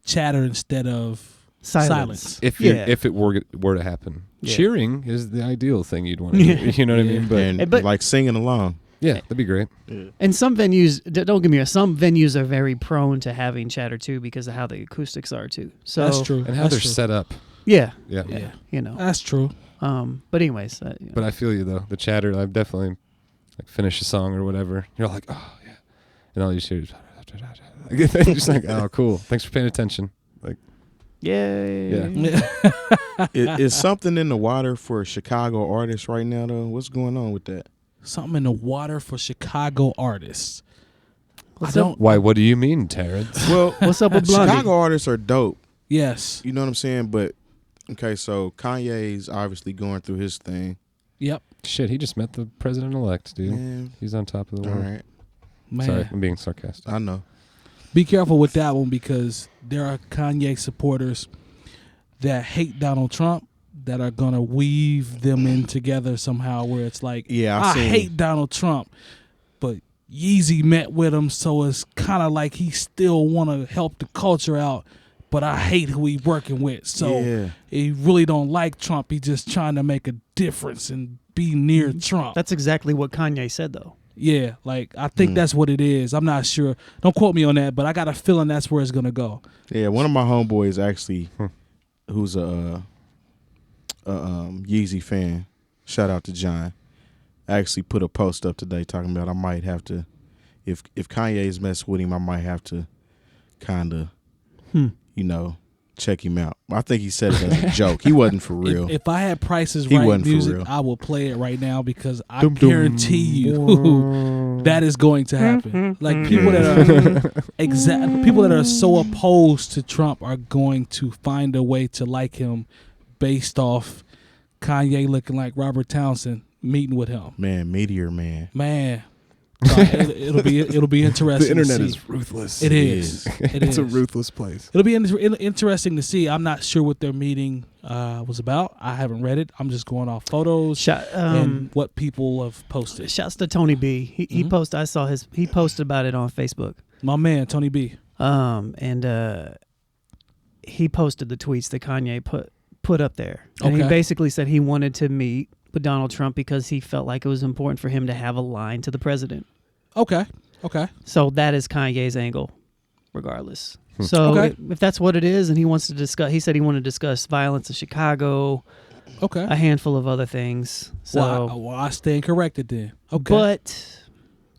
chatter instead of silence. If it were to happen, cheering is the ideal thing you'd want to do. You know what I mean? But like singing along. Yeah, that'd be great. Yeah. And some venues, don't get me wrong, some venues are very prone to having chatter too because of how the acoustics are too. So that's true. And how they're set up. Yeah. Yeah. That's true. But anyways. But I feel you though. The chatter, I've definitely finish a song or whatever. You're like, oh yeah. And all you hear is just like, oh cool. Thanks for paying attention. Like, yeah. Is something in the water for Chicago artists right now though? What's going on with that? Something in the water for Chicago artists. Why? What do you mean, Terrence? Well, what's up with Blondie? Chicago artists are dope. Yes. You know what I'm saying? But okay, so Kanye's obviously going through his thing. Yep. Shit, he just met the president-elect, dude. Man. He's on top of the All world. right. Man. Sorry, I'm being sarcastic. I know. Be careful with that one because there are Kanye supporters that hate Donald Trump that are going to weave them in together somehow where it's like, I hate Donald Trump, but Yeezy met with him, so it's kind of like he still want to help the culture out, but I hate who he working with. So he really don't like Trump. He just trying to make a difference and be near Trump. That's exactly what Kanye said, though. Yeah, like I think that's what it is. I'm not sure. Don't quote me on that, but I got a feeling that's where it's going to go. Yeah, one of my homeboys actually, who's a Yeezy fan, shout out to John, actually put a post up today talking about I might have to, if Kanye's mess with him, I might have to kind of, check him out. I think he said it as a joke. He wasn't for real. If I had Prices Right music, I will play it right now because I guarantee you that is going to happen. Like people that are people that are so opposed to Trump are going to find a way to like him based off Kanye looking like Robert Townsend meeting with him. Man, Meteor Man. Man. So it'll be interesting. The internet to see. is ruthless. It is. It's a ruthless place. It'll be interesting to see. I'm not sure what their meeting was about. I haven't read it. I'm just going off photos and what people have posted. Shouts to Tony B. He posted. I saw he posted about it on Facebook. My man, Tony B. And he posted the tweets that Kanye put up there. And he basically said he wanted to meet with Donald Trump because he felt like it was important for him to have a line to the president. Okay. So that is Kanye's angle, regardless. So if that's what it is, and he wants to discuss, he said he wanted to discuss violence in Chicago. Okay. A handful of other things. So well, I stand corrected then. Okay. But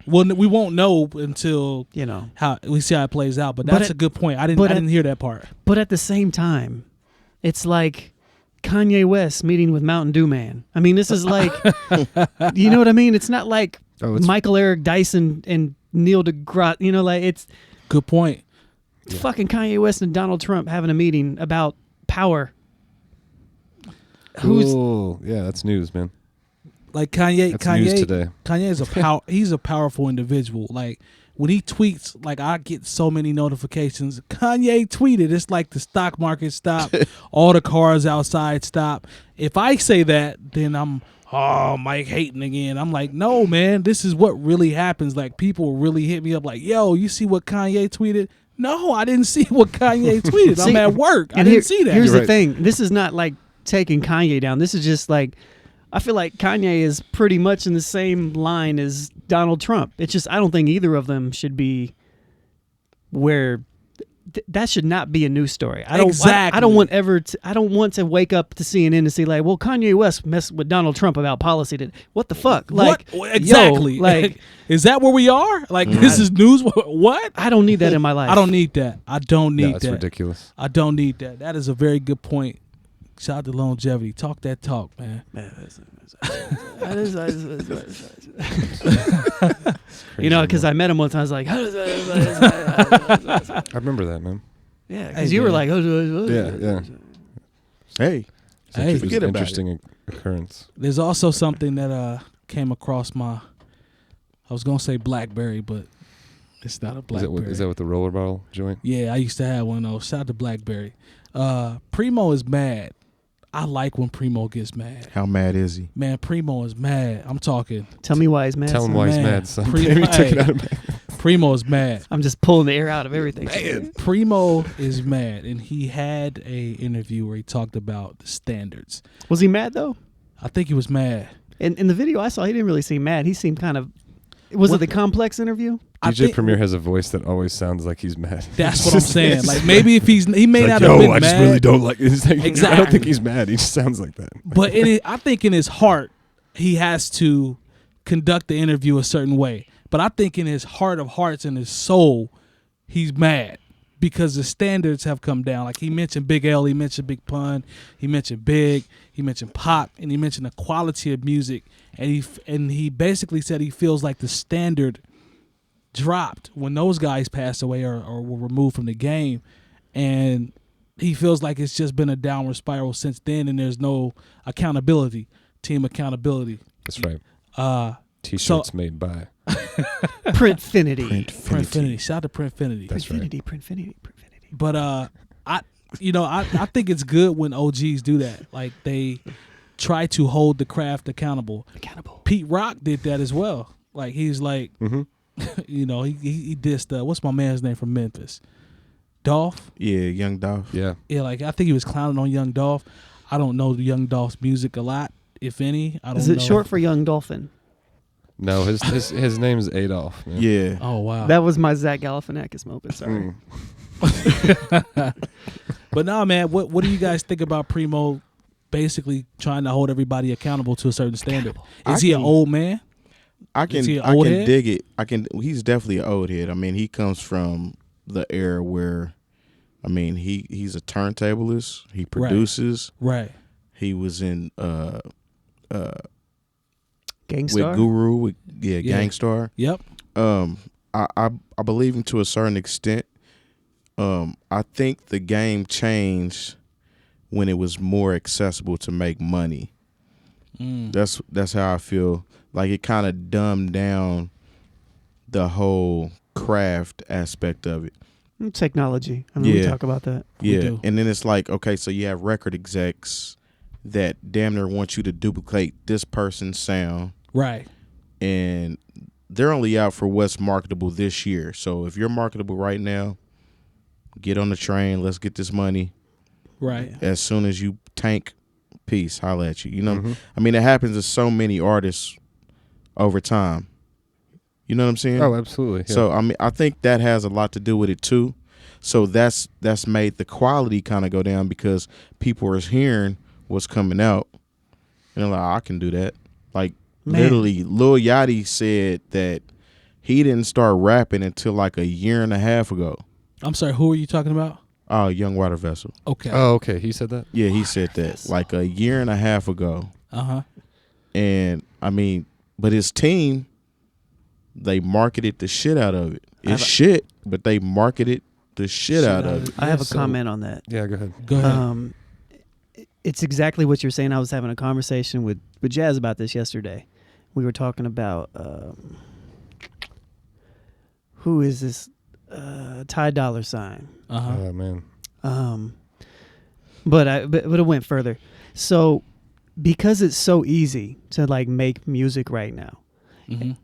we won't know until how we see how it plays out. But that's a good point. I didn't hear that part. But at the same time, it's like Kanye West meeting with Mountain Dew Man. I mean, this is like, you know what I mean? It's not like Michael Eric Dyson and Neil deGrasse. It's good point. It's fucking Kanye West and Donald Trump having a meeting about power. Cool. Yeah, that's news, man. Like Kanye news today. Kanye is he's a powerful individual. Like when he tweets, like I get so many notifications. Kanye tweeted. It's like the stock market stopped. All the cars outside stop. If I say that, then I'm oh, Mike hating again. I'm like, no, man, this is what really happens. Like, people really hit me up like, yo, you see what Kanye tweeted? No, I didn't see what Kanye tweeted. I'm at work. I didn't see that. Here's You're the thing. This is not like taking Kanye down. This is just like, I feel like Kanye is pretty much in the same line as Donald Trump. It's just, I don't think either of them should be where that should not be a news story. I don't want to wake up to CNN and see like, well, Kanye West messed with Donald Trump about policy. What the fuck? Like, exactly. Yo, like, is that where we are? Like, this is news? What? I don't need that in my life. I don't need that. I don't need that. That's ridiculous. I don't need that. That is a very good point. Shout out to Longevity. Talk that talk, man. You know, because I met him one time. I was like, I remember that, man. yeah, because you were like, Yeah. Hey, Hey, forget It was an about interesting occurrence. there's also something that came across my, I was going to say BlackBerry, but it's not a BlackBerry. Is that with the roller bottle joint? Yeah, I used to have one of those. Shout out to BlackBerry. Primo is mad. I like when Primo gets mad. How mad is he? Man, Primo is mad. I'm talking. Tell me why he's mad. Tell him why he's mad, son. Primo, Took it out of me. Primo is mad. I'm just pulling the air out of everything. Primo is mad, and he had a interview where he talked about the standards. Was he mad though? I think he was mad. In the video I saw, he didn't really seem mad. He seemed kind of. Was it the complex interview? DJ Premier has a voice that always sounds like he's mad. That's what I'm saying. Like, maybe if he may not have yo, been I mad. just really don't like it. Like, Exactly. I don't think he's mad. He just sounds like that. But I think in his heart, he has to conduct the interview a certain way. But I think in his heart of hearts and his soul, he's mad because the standards have come down. Like, he mentioned Big L, he mentioned Big Pun, he mentioned Big, he mentioned Pop, and he mentioned the quality of music. And he basically said he feels like the standard dropped when those guys passed away or were removed from the game, and he feels like it's just been a downward spiral since then, and there's no team accountability. That's right. T-shirts made by Printfinity. Shout out to Printfinity. That's right. Printfinity. But I think it's good when OGs do that. Like, they try to hold the craft accountable. Pete Rock did that as well. Like, he's like, you know, he dissed what's my man's name from Memphis? Dolph? Yeah, Young Dolph. Yeah. Yeah, like, I think he was clowning on Young Dolph. I don't know Young Dolph's music a lot, if any. I don't know. Is it short for Young Dolphin? No, his name's Adolf. Man. Yeah. Oh, wow. That was my Zach Galifianakis moment. Sorry. But no, man, what do you guys think about Primo basically trying to hold everybody accountable to a certain standard? Is he an old man? I can head? dig it. He's definitely an old head. I mean, he comes from the era where, I mean, he's a turntablist. He produces. Right. He was in Gangstar? with Guru, Gangstar. Yep. I believe him to a certain extent. I think the game changed when it was more accessible to make money. That's how I feel. Like, it kind of dumbed down the whole craft aspect of it. Technology. I mean, we talk about that. Yeah, and then it's like, okay, so you have record execs that damn near want you to duplicate this person's sound. Right. And they're only out for what's marketable this year. So if you're marketable right now, get on the train. Let's get this money. Right. As soon as you tank, peace, holla at you. You know, I mean, it happens to so many artists over time. You know what I'm saying? Oh, absolutely. Yeah. So I mean, I think that has a lot to do with it too. So that's made the quality kind of go down because people are hearing what's coming out, and they're like, I can do that. Like, literally, Lil Yachty said that he didn't start rapping until like a year and a half ago. I'm sorry, who are you talking about? Young Water Vessel. Okay. Oh, okay. He said that? Yeah, he said that like a year and a half ago. And I mean, but his team, they marketed the shit out of it. It's shit, but they marketed the shit out of it. I have a comment on that. Yeah, go ahead. Go ahead. It's exactly what you're saying. I was having a conversation with Jazz about this yesterday. We were talking about who is this 𝗏𝗘𝗔𝗗𝗱. Oh, man. But it went further. So because it's so easy to like make music right now,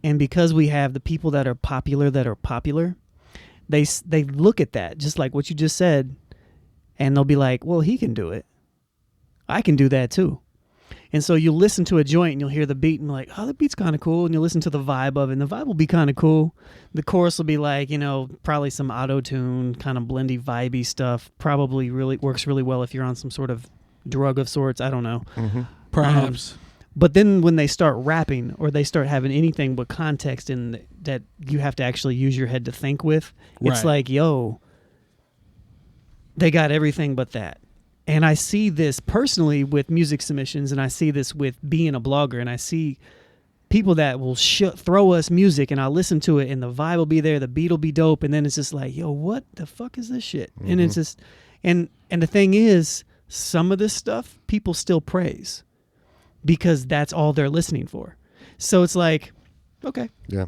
and because we have the people that are popular, they look at that just like what you just said, and they'll be like, well, he can do it, I can do that too. And so you listen to a joint and you'll hear the beat and be like, oh, the beat's kind of cool. And you listen to the vibe of it, and the vibe will be kind of cool. The chorus will be like, probably some auto-tune, kind of blendy, vibey stuff. Probably really works really well if you're on some sort of drug of sorts. I don't know. Perhaps. But then when they start rapping or they start having anything but context in that you have to actually use your head to think with, it's like, yo, they got everything but that. And I see this personally with music submissions, and I see this with being a blogger, and I see people that will throw us music, and I'll listen to it, and the vibe will be there, the beat will be dope, and then it's just like, yo, what the fuck is this shit? And it's just, and the thing is, some of this stuff people still praise because that's all they're listening for. So it's like, okay, Yeah.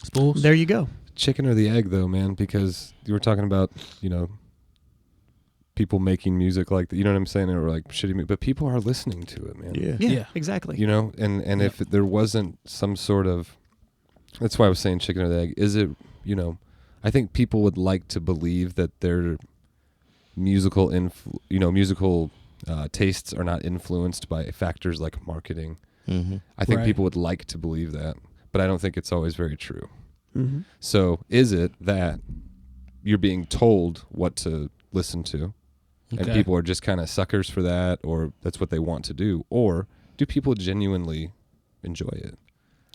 Spoolz. there you go. Chicken or the egg, though, man, because you were talking about, people making music like that, you know what I'm saying, or like shitty music, but people are listening to it, man. Yeah, exactly. And if there wasn't some sort of, that's why I was saying chicken or the egg. Is it, I think people would like to believe that their musical tastes are not influenced by factors like marketing. I think people would like to believe that, but I don't think it's always very true. So is it that you're being told what to listen to, and people are just kind of suckers for that, or that's what they want to do, or do people genuinely enjoy it?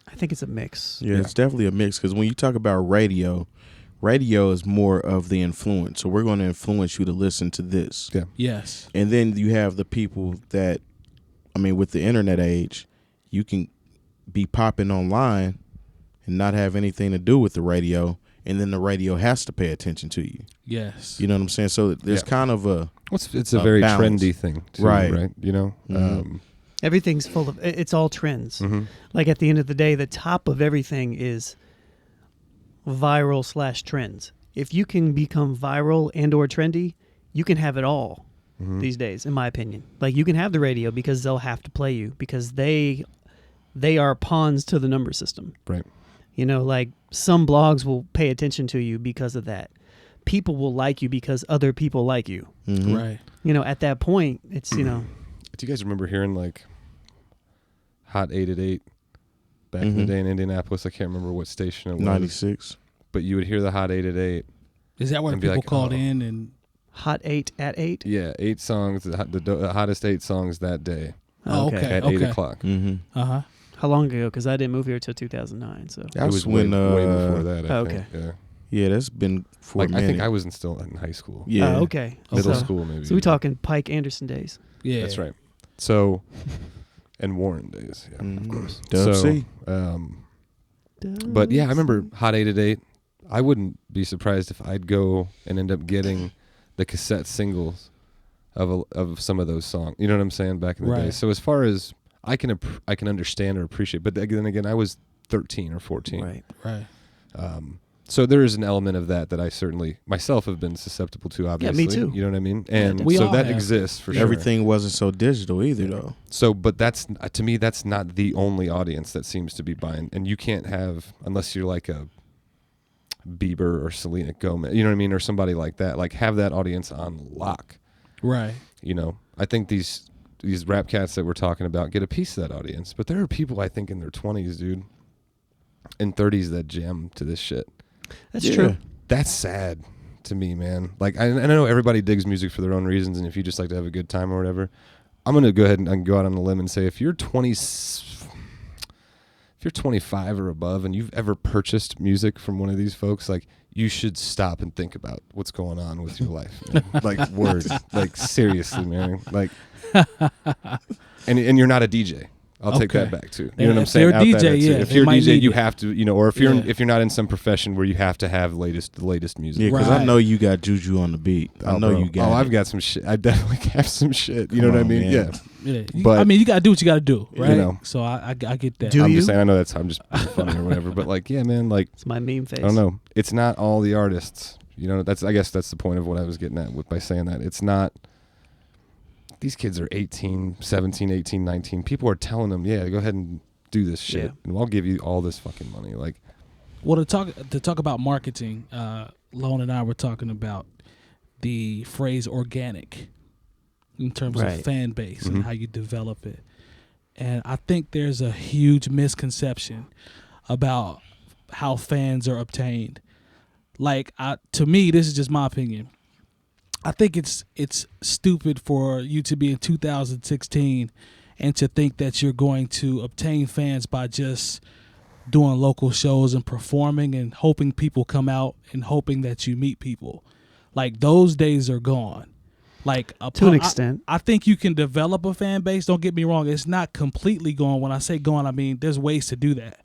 I think it's a mix. Yeah, it's definitely a mix, because when you talk about radio is more of the influence. So we're going to influence you to listen to this. Yeah. Yes. And then you have the people that, with the internet age, you can be popping online and not have anything to do with the radio, and then the radio has to pay attention to you. Yes. You know what I'm saying? So there's kind of it's a very balance. trendy thing, too, Right. Everything's full of, it's all trends. Like at the end of the day, the top of everything is viral / trends. If you can become viral and or trendy, you can have it all these days, in my opinion. Like you can have the radio because they'll have to play you because they are pawns to the number system. Right. Like some blogs will pay attention to you because of that. People will like you because other people like you. Right. At that point, it's, Do you guys remember hearing like Hot 8 at 8 back in the day in Indianapolis? I can't remember what station it was. 96. But you would hear the Hot 8 at 8. Is that where and be people like, called in and Hot 8 at 8? Yeah, 8 songs, the hottest 8 songs that day at 8 o'clock. Uh-huh. How long ago? Because I didn't move here till 2009. So That It was when way before that, I okay. think. Yeah. Yeah, that's been for a minute. I think I was still in high school. Yeah. okay. Middle So- school, maybe. So we're talking Pike Anderson days. Yeah. That's right. So, and Warren days, yeah, of course. Dub So, C. but yeah, I remember Hot 8 at 8. I wouldn't be surprised if I'd go and end up getting the cassette singles of some of those songs. You know what I'm saying? Back in the day. So as far as I can understand or appreciate, but then again, I was 13 or 14. Right. So there is an element of that I certainly myself have been susceptible to. Obviously, me too. You know what I mean? And We so all that have. exists for sure. Everything wasn't so digital either, though. So, but that's to me, that's not the only audience that seems to be buying, and you can't have unless you're like a Bieber or Selena Gomez, you know what I mean, or somebody like that. Like have that audience on lock. Right. I think these rap cats that we're talking about get a piece of that audience, but there are people I think in their 20s, dude, and 30s that jam to this shit. That's true. That's sad to me, man. Like, I know everybody digs music for their own reasons, and if you just like to have a good time or whatever, I'm gonna go ahead and go out on a limb and say if you're 25 or above and you've ever purchased music from one of these folks, like you should stop and think about what's going on with your life, man. Like words, like seriously, man. Like, and you're not a DJ. I'll take that back too. You know what I'm saying? If they're a DJ, if you're a DJ, you it. have to, or if you're not in some profession where you have to have the latest music. Yeah, because I know you got juju on the beat. I know bro. you got. I've got some shit. I definitely have some shit. You know what I mean? Man. Yeah. But you got to do what you got to do, right? You So I get that. Do I'm you? just saying. I know I'm just funny or whatever. But like, yeah, man. Like, It's my meme face. I don't know. It's not all the artists. I guess that's the point of what I was getting at by saying that. It's not these kids are 18, 17, 18, 19. People are telling them, yeah, go ahead and do this shit, and I'll give you all this fucking money. Like, well, to talk about marketing, Lone and I were talking about the phrase organic in terms of fan base and how you develop it. And I think there's a huge misconception about how fans are obtained. Like, to me, this is just my opinion. I think it's stupid for you to be in 2016 and to think that you're going to obtain fans by just doing local shows and performing and hoping people come out and hoping that you meet people. Like, those days are gone. Like, to an extent, I think you can develop a fan base. Don't get me wrong; it's not completely gone. When I say gone, I mean there's ways to do that.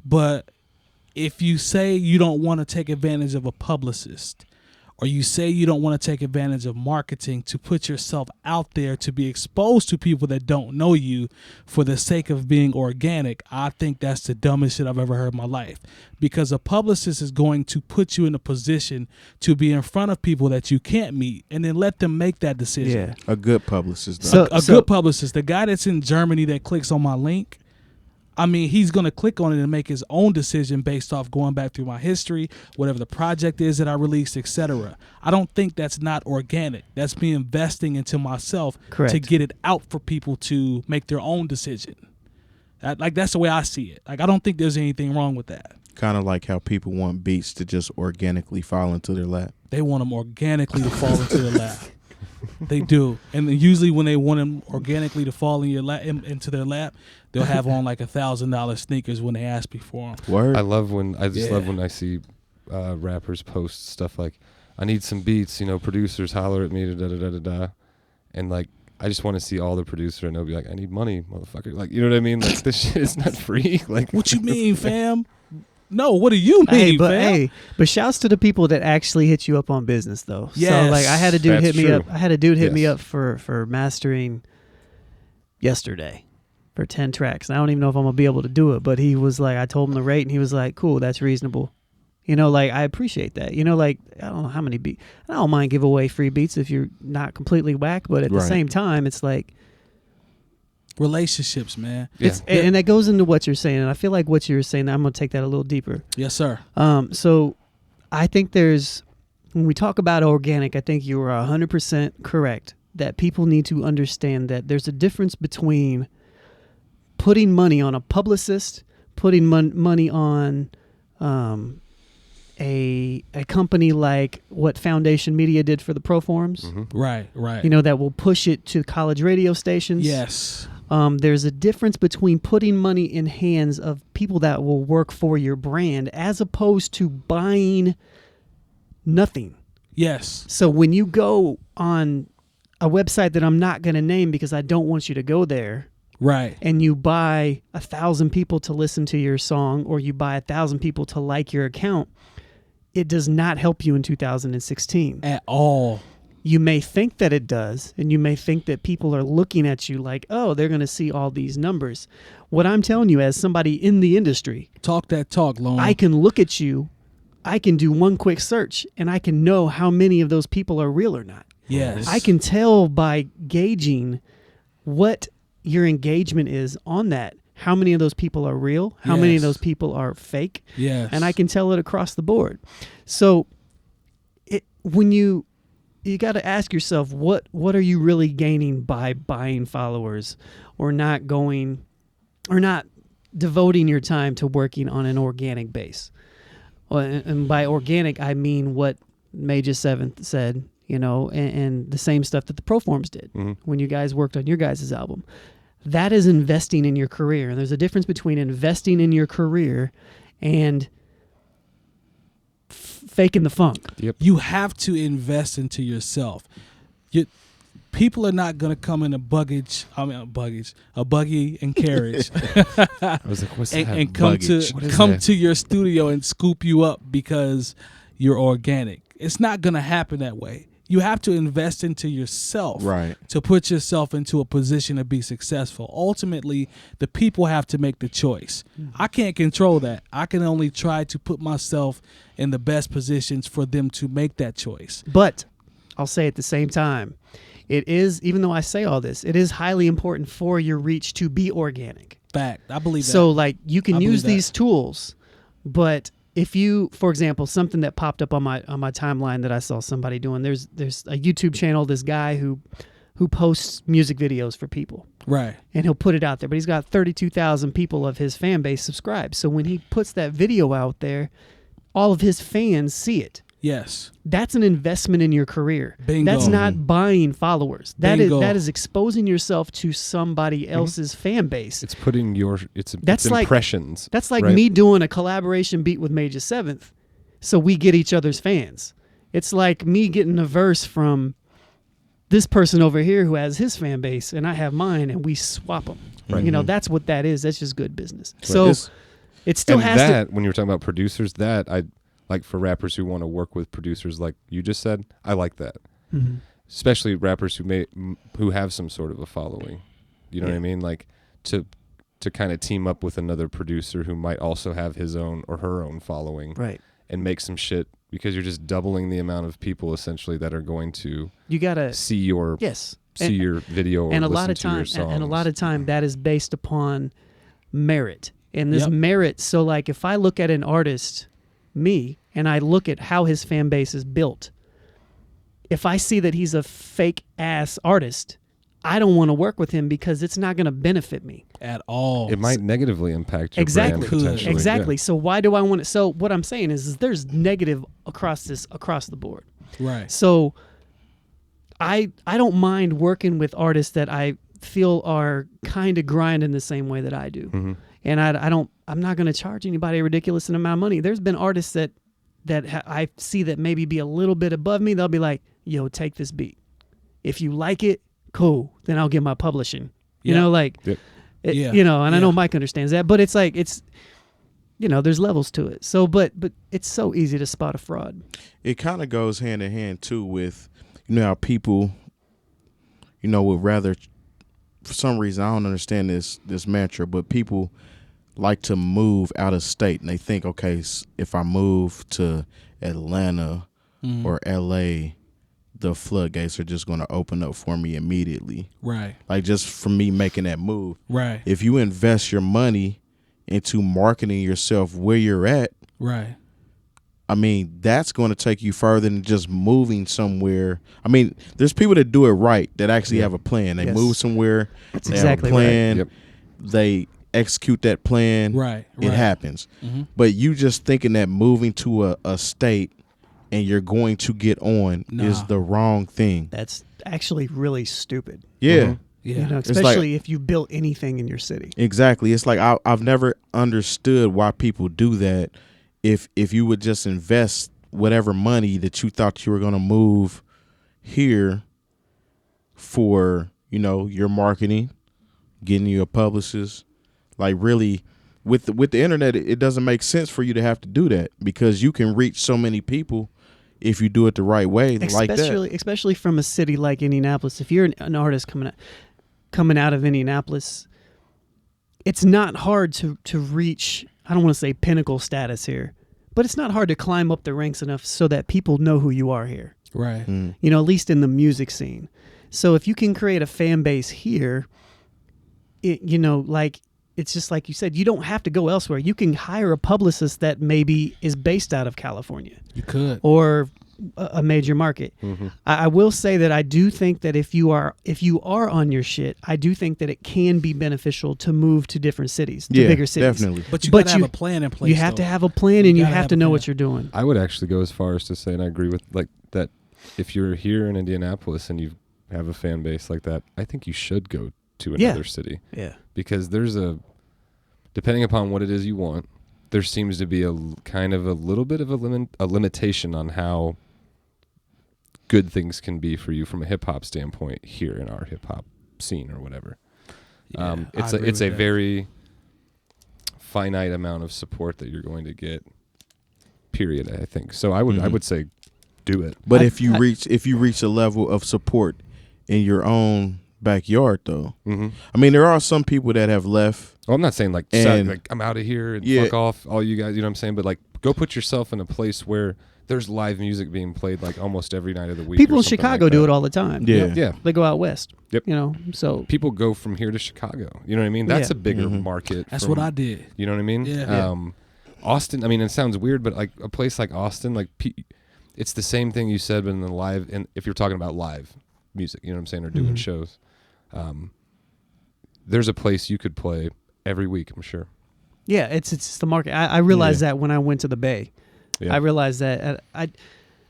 But if you say you don't want to take advantage of a publicist, or you say you don't want to take advantage of marketing to put yourself out there to be exposed to people that don't know you for the sake of being organic, I think that's the dumbest shit I've ever heard in my life. Because a publicist is going to put you in a position to be in front of people that you can't meet and then let them make that decision. Yeah. A good publicist, though. A good publicist, the guy that's in Germany that clicks on my link, I mean, he's going to click on it and make his own decision based off going back through my history, whatever the project is that I released, etc. I don't think that's not organic. That's me investing into myself to get it out for people to make their own decision. That's the way I see it. Like, I don't think there's anything wrong with that. Kind of like how people want beats to just organically fall into their lap. They want them organically to fall into their lap. They do, and usually when they want them organically to fall in your lap, into their lap, they'll have on like $1,000 sneakers when they ask me for them. Word. I love when I see rappers post stuff like, "I need some beats, producers holler at me, da da da da da," and like, I just want to see all the producer and they'll be like, "I need money, motherfucker." Like, you know what I mean? Like, this shit is not free. Like, what you mean, fam? No, what do you mean, fam? But shouts to the people that actually hit you up on business, though. Yes, so like, I had a dude hit me up. I had a dude hit me Yes. up for mastering yesterday for 10 tracks. And I don't even know if I'm gonna be able to do it, but he was like, I told him the rate, and he was like, "Cool, that's reasonable." Like, I appreciate that. Like, I don't know how many beats. I don't mind give away free beats if you're not completely whack, but at the same time, it's like relationships, man. Yeah. And that goes into what you're saying. And I feel like what you're saying, I'm gonna take that a little deeper. Yes, sir. So I think when we talk about organic, I think you are 100% correct that people need to understand that there's a difference between putting money on a publicist, putting money on a company like what Foundation Media did for the Pro Forums. Mm-hmm. Right. That will push it to college radio stations. Yes. There's a difference between putting money in hands of people that will work for your brand as opposed to buying nothing. Yes. So when you go on a website that I'm not going to name because I don't want you to go there, right, and you buy 1,000 people to listen to your song, or you buy 1,000 people to like your account, it does not help you in 2016 at all. You may think that it does, and you may think that people are looking at you like, oh, they're going to see all these numbers. What I'm telling you, as somebody in the industry, talk that talk, Lone. I can look at you, I can do one quick search, and I can know how many of those people are real or not. Yes. I can tell by gauging what your engagement is on that. How many of those people are real? How many of those people are fake? Yes. And I can tell it across the board. So when you got to ask yourself, what are you really gaining by buying followers or not devoting your time to working on an organic base? And by organic, I mean what Maja 7th said, and the same stuff that the Pro Forums did when you guys worked on your guys' album. That is investing in your career. And there's a difference between investing in your career and faking the funk. Yep. You have to invest into yourself. People are not going to come in a buggy and carriage. I was like, what's that? And come to your studio and scoop you up because you're organic. It's not going to happen that way. You have to invest into yourself to put yourself into a position to be successful. Ultimately, the people have to make the choice. I can't control that. I can only try to put myself in the best positions for them to make that choice. But I'll say at the same time, it is, even though I say all this, it is highly important for your reach to be organic. Fact. I believe that. So like you can I use believe these tools, but if you, for example, something that popped up on my timeline that I saw somebody doing, there's a YouTube channel, this guy who posts music videos for people. Right. And he'll put it out there, but he's got 32,000 people of his fan base subscribed. So when he puts that video out there, all of his fans see it. Yes. That's an investment in your career. Bingo. That's not buying followers. Bingo. That is exposing yourself to somebody else's fan base. It's putting it's like impressions. That's like right? me doing a collaboration beat with Maja 7th, so we get each other's fans. It's like me getting a verse from this person over here who has his fan base, and I have mine, and we swap them. Right. You know, that's what that is. That's just good business. Right. So it still and has that, when you were talking about producers, that I like for rappers who want to work with producers like you just said, I like that. Mm-hmm. Especially rappers who have some sort of a following. You know what I mean? Like to kind of team up with another producer who might also have his own or her own following. Right. And make some shit, because you're just doubling the amount of people essentially that are going to see your your video or and a listen lot of to time, your songs. and a lot of time that is based upon merit. And this merit, so like if I look at an artist, me, and I look at how his fan base is built, if I see that he's a fake ass artist, I don't want to work with him because it's not going to benefit me at all. It might negatively impact your exactly. brand potentially. Exactly. Yeah. So why do I want it? So what I'm saying is there's negative across the board. Right. So I don't mind working with artists that I feel are kind of grinding the same way that I do. Mm-hmm. And I'm not going to charge anybody a ridiculous amount of money. There's been artists that I see that maybe be a little bit above me. They'll be like, yo, take this beat. If you like it, cool. Then I'll get my publishing. You know, like, you know, and I know Mike understands that, but it's like, you know, there's levels to it. So, but it's so easy to spot a fraud. It kind of goes hand in hand too with, you know, how people, you know, would rather, for some reason, I don't understand this mantra, but people like to move out of state, and they think, okay, if I move to Atlanta or LA, the floodgates are just going to open up for me immediately. Right. Like just from me making that move. Right. If you invest your money into marketing yourself where you're at, right, I mean, that's going to take you further than just moving somewhere. I mean, there's people that do it right, that actually have a plan. They move somewhere, that's they exactly have a plan, right. They execute that plan, right. It happens. Mm-hmm. But you just thinking that moving to a state and you're going to get on is the wrong thing. That's actually really stupid. Yeah. Mm-hmm. Yeah. You know, especially if you built anything in your city. Exactly. It's like I've never understood why people do that. If you would just invest whatever money that you thought you were going to move here for, you know, your marketing, getting you a publicist, like really with the internet, it doesn't make sense for you to have to do that because you can reach so many people if you do it the right way, like that. Especially from a city like Indianapolis. If you're an artist coming out of Indianapolis, it's not hard to reach, I don't want to say pinnacle status here, but it's not hard to climb up the ranks enough so that people know who you are here. Right. Mm. You know, at least in the music scene. So if you can create a fan base here, you know, like, it's just like you said, you don't have to go elsewhere. You can hire a publicist that maybe is based out of California. You could. Or a major market. Mm-hmm. I will say that I do think that if you are on your shit, I do think that it can be beneficial to move to different cities, to bigger cities. Definitely. But you got to have a plan in place. You have to have a plan, and you have to know what you're doing. I would actually go as far as to say, and I agree with like that, if you're here in Indianapolis and you have a fan base like that, I think you should go to another city. Yeah. Because depending upon what it is you want, there seems to be a kind of a little bit of a limitation on how good things can be for you from a hip hop standpoint here in our hip hop scene or whatever. Yeah, it's a very finite amount of support that you're going to get. Period. I think so. I would say, do it. But if you reach a level of support in your own backyard, though, I mean, there are some people that have left. Well, I'm not saying like I'm out of here and fuck off, all you guys. You know what I'm saying? But like, go put yourself in a place where there's live music being played like almost every night of the week. People in Chicago do it all the time. Yeah. They go out west. Yep. You know, so people go from here to Chicago. You know what I mean? That's Yeah. a bigger market. That's what I did. You know what I mean? Yeah. Austin, I mean, it sounds weird, but like a place like Austin, like it's the same thing you said, but in the live, and if you're talking about live music, you know what I'm saying, or doing shows, there's a place you could play every week, I'm sure. yeah, it's the market. I realized that when I went to the Bay. Yeah. I realized that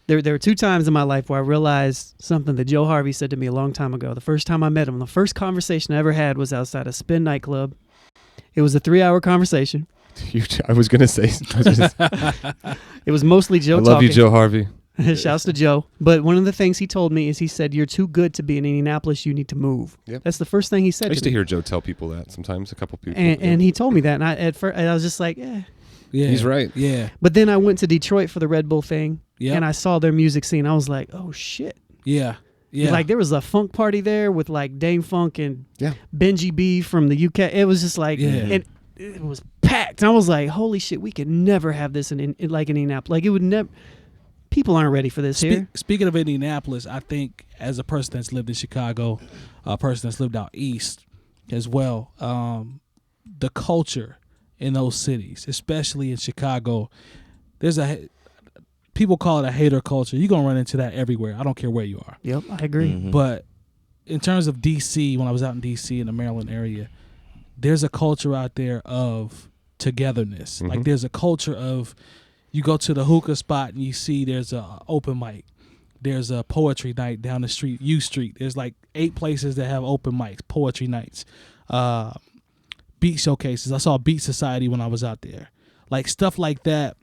there were 2 times in my life where I realized something that Joe Harvey said to me a long time ago. The first time I met him, the first conversation I ever had was outside a Spin nightclub. It was a 3-hour conversation. I was gonna say, It was mostly Joe I talking. love you, Joe Harvey. Shouts to Joe. But one of the things he told me is he said, "You're too good to be in Indianapolis. You need to move." Yep. That's the first thing he said. I used to to me. hear Joe tell people that sometimes. A couple people, And he told me that, and at first I was just like, "Eh." Yeah. he's right. Yeah. But then I went to Detroit for the Red Bull thing, Yeah. and I saw their music scene. I was like, "Oh shit!" Yeah. Yeah. Like there was a funk party there with like Dame Funk and Yeah. Benji B from the UK. It was just like, Yeah. it was packed. And I was like, "Holy shit, we could never have this in like in Indianapolis. Like it would never. People aren't ready for this here." Speaking of Indianapolis, I think as a person that's lived in Chicago, a person that's lived out east as well, the culture in those cities, especially in Chicago, people call it a hater culture. You're going to run into that everywhere. I don't care where you are. Yep, I agree. But in terms of D.C., when I was out in D.C. in the Maryland area, there's a culture out there of togetherness. Like there's a culture of, you go to the hookah spot and you see there's a open mic. There's a poetry night down the street, U Street. There's like 8 places that have open mics, poetry nights, beat showcases. I saw Beat Society when I was out there. Like stuff like that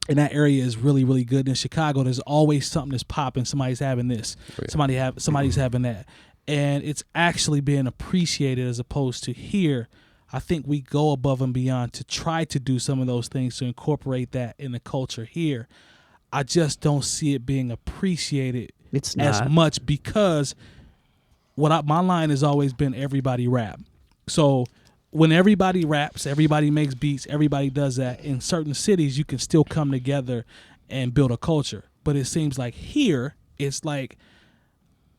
in that area is really, really good. In Chicago, there's always something that's popping. Somebody's having this. Oh, yeah. Somebody's having that. And it's actually being appreciated as opposed to here. I think we go above and beyond to try to do some of those things to incorporate that in the culture here. I just don't see it being appreciated It's as not. much because my line has always been everybody rap. So when everybody raps, everybody makes beats, everybody does that. In certain cities, you can still come together and build a culture. But it seems like here, it's like,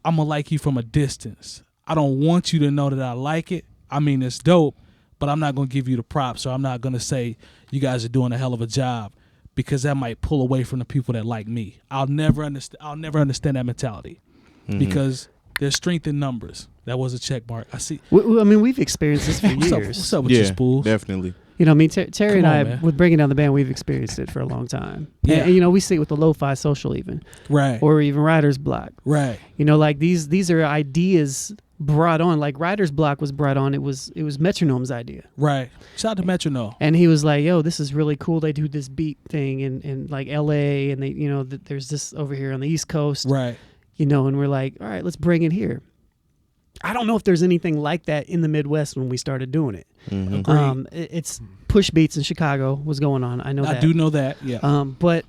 I'm going to like you from a distance. I don't want you to know that I like it. I mean, it's dope, but I'm not going to give you the props, or I'm not going to say you guys are doing a hell of a job, because that might pull away from the people that like me. I'll never understand that mentality because there's strength in numbers. That was a check mark. I see. I mean, we've experienced this for years. What's up with you, Spoolz? Definitely. You know, I mean, Terry Come and on, I, man. with Breaking Down the Band, we've experienced it for a long time. Yeah. And, you know, we see it with the Lo-Fi Social even, Right. or even Writer's Block. Right. You know, like these are ideas brought on. Like Writer's Block was brought on. It was Metronome's idea. Right. Shout out to Metronome. And he was like, "Yo, this is really cool. They do this beat thing in like L.A. and they, you know, there's this over here on the East Coast, Right. you know." And we're like, "All right, let's bring it here." I don't know if there's anything like that in the Midwest when we started doing it. Agreed. It's Push Beats in Chicago was going on. I know that. I do know that. Yeah. But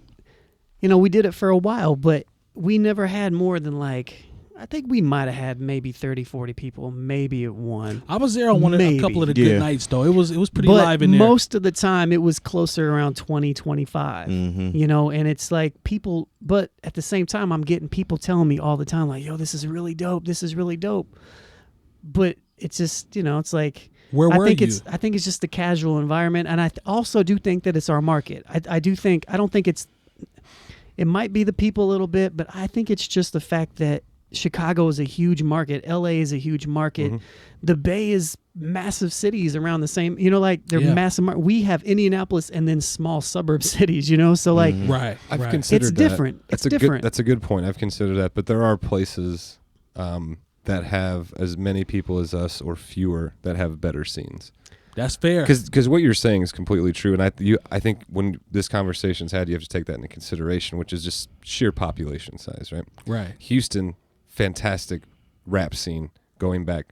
you know, we did it for a while, but we never had more than like, I think we might have had maybe 30, 40 people, maybe at one. I was there on a couple of the Yeah. good nights though. It was pretty But live in there. most of the time it was closer around 20, 25, you know, and it's like people, but at the same time, I'm getting people telling me all the time, like, "Yo, this is really dope. This is really dope." But it's just, you know, it's like, Where were you? I think it's just the casual environment. And I also do think that it's our market. I don't think it might be the people a little bit, but I think it's just the fact that Chicago is a huge market. LA is a huge market. The Bay is massive cities around the same, you know, like they're massive. We have Indianapolis and then small suburb cities, you know, so like, Right. I've right. considered It's different. That's It's a different. That's a good point. I've considered that, but there are places that have as many people as us or fewer that have better scenes. That's fair. Because what you're saying is completely true, and I think when this conversation's had, you have to take that into consideration, which is just sheer population size, right? Right. Houston, fantastic rap scene going back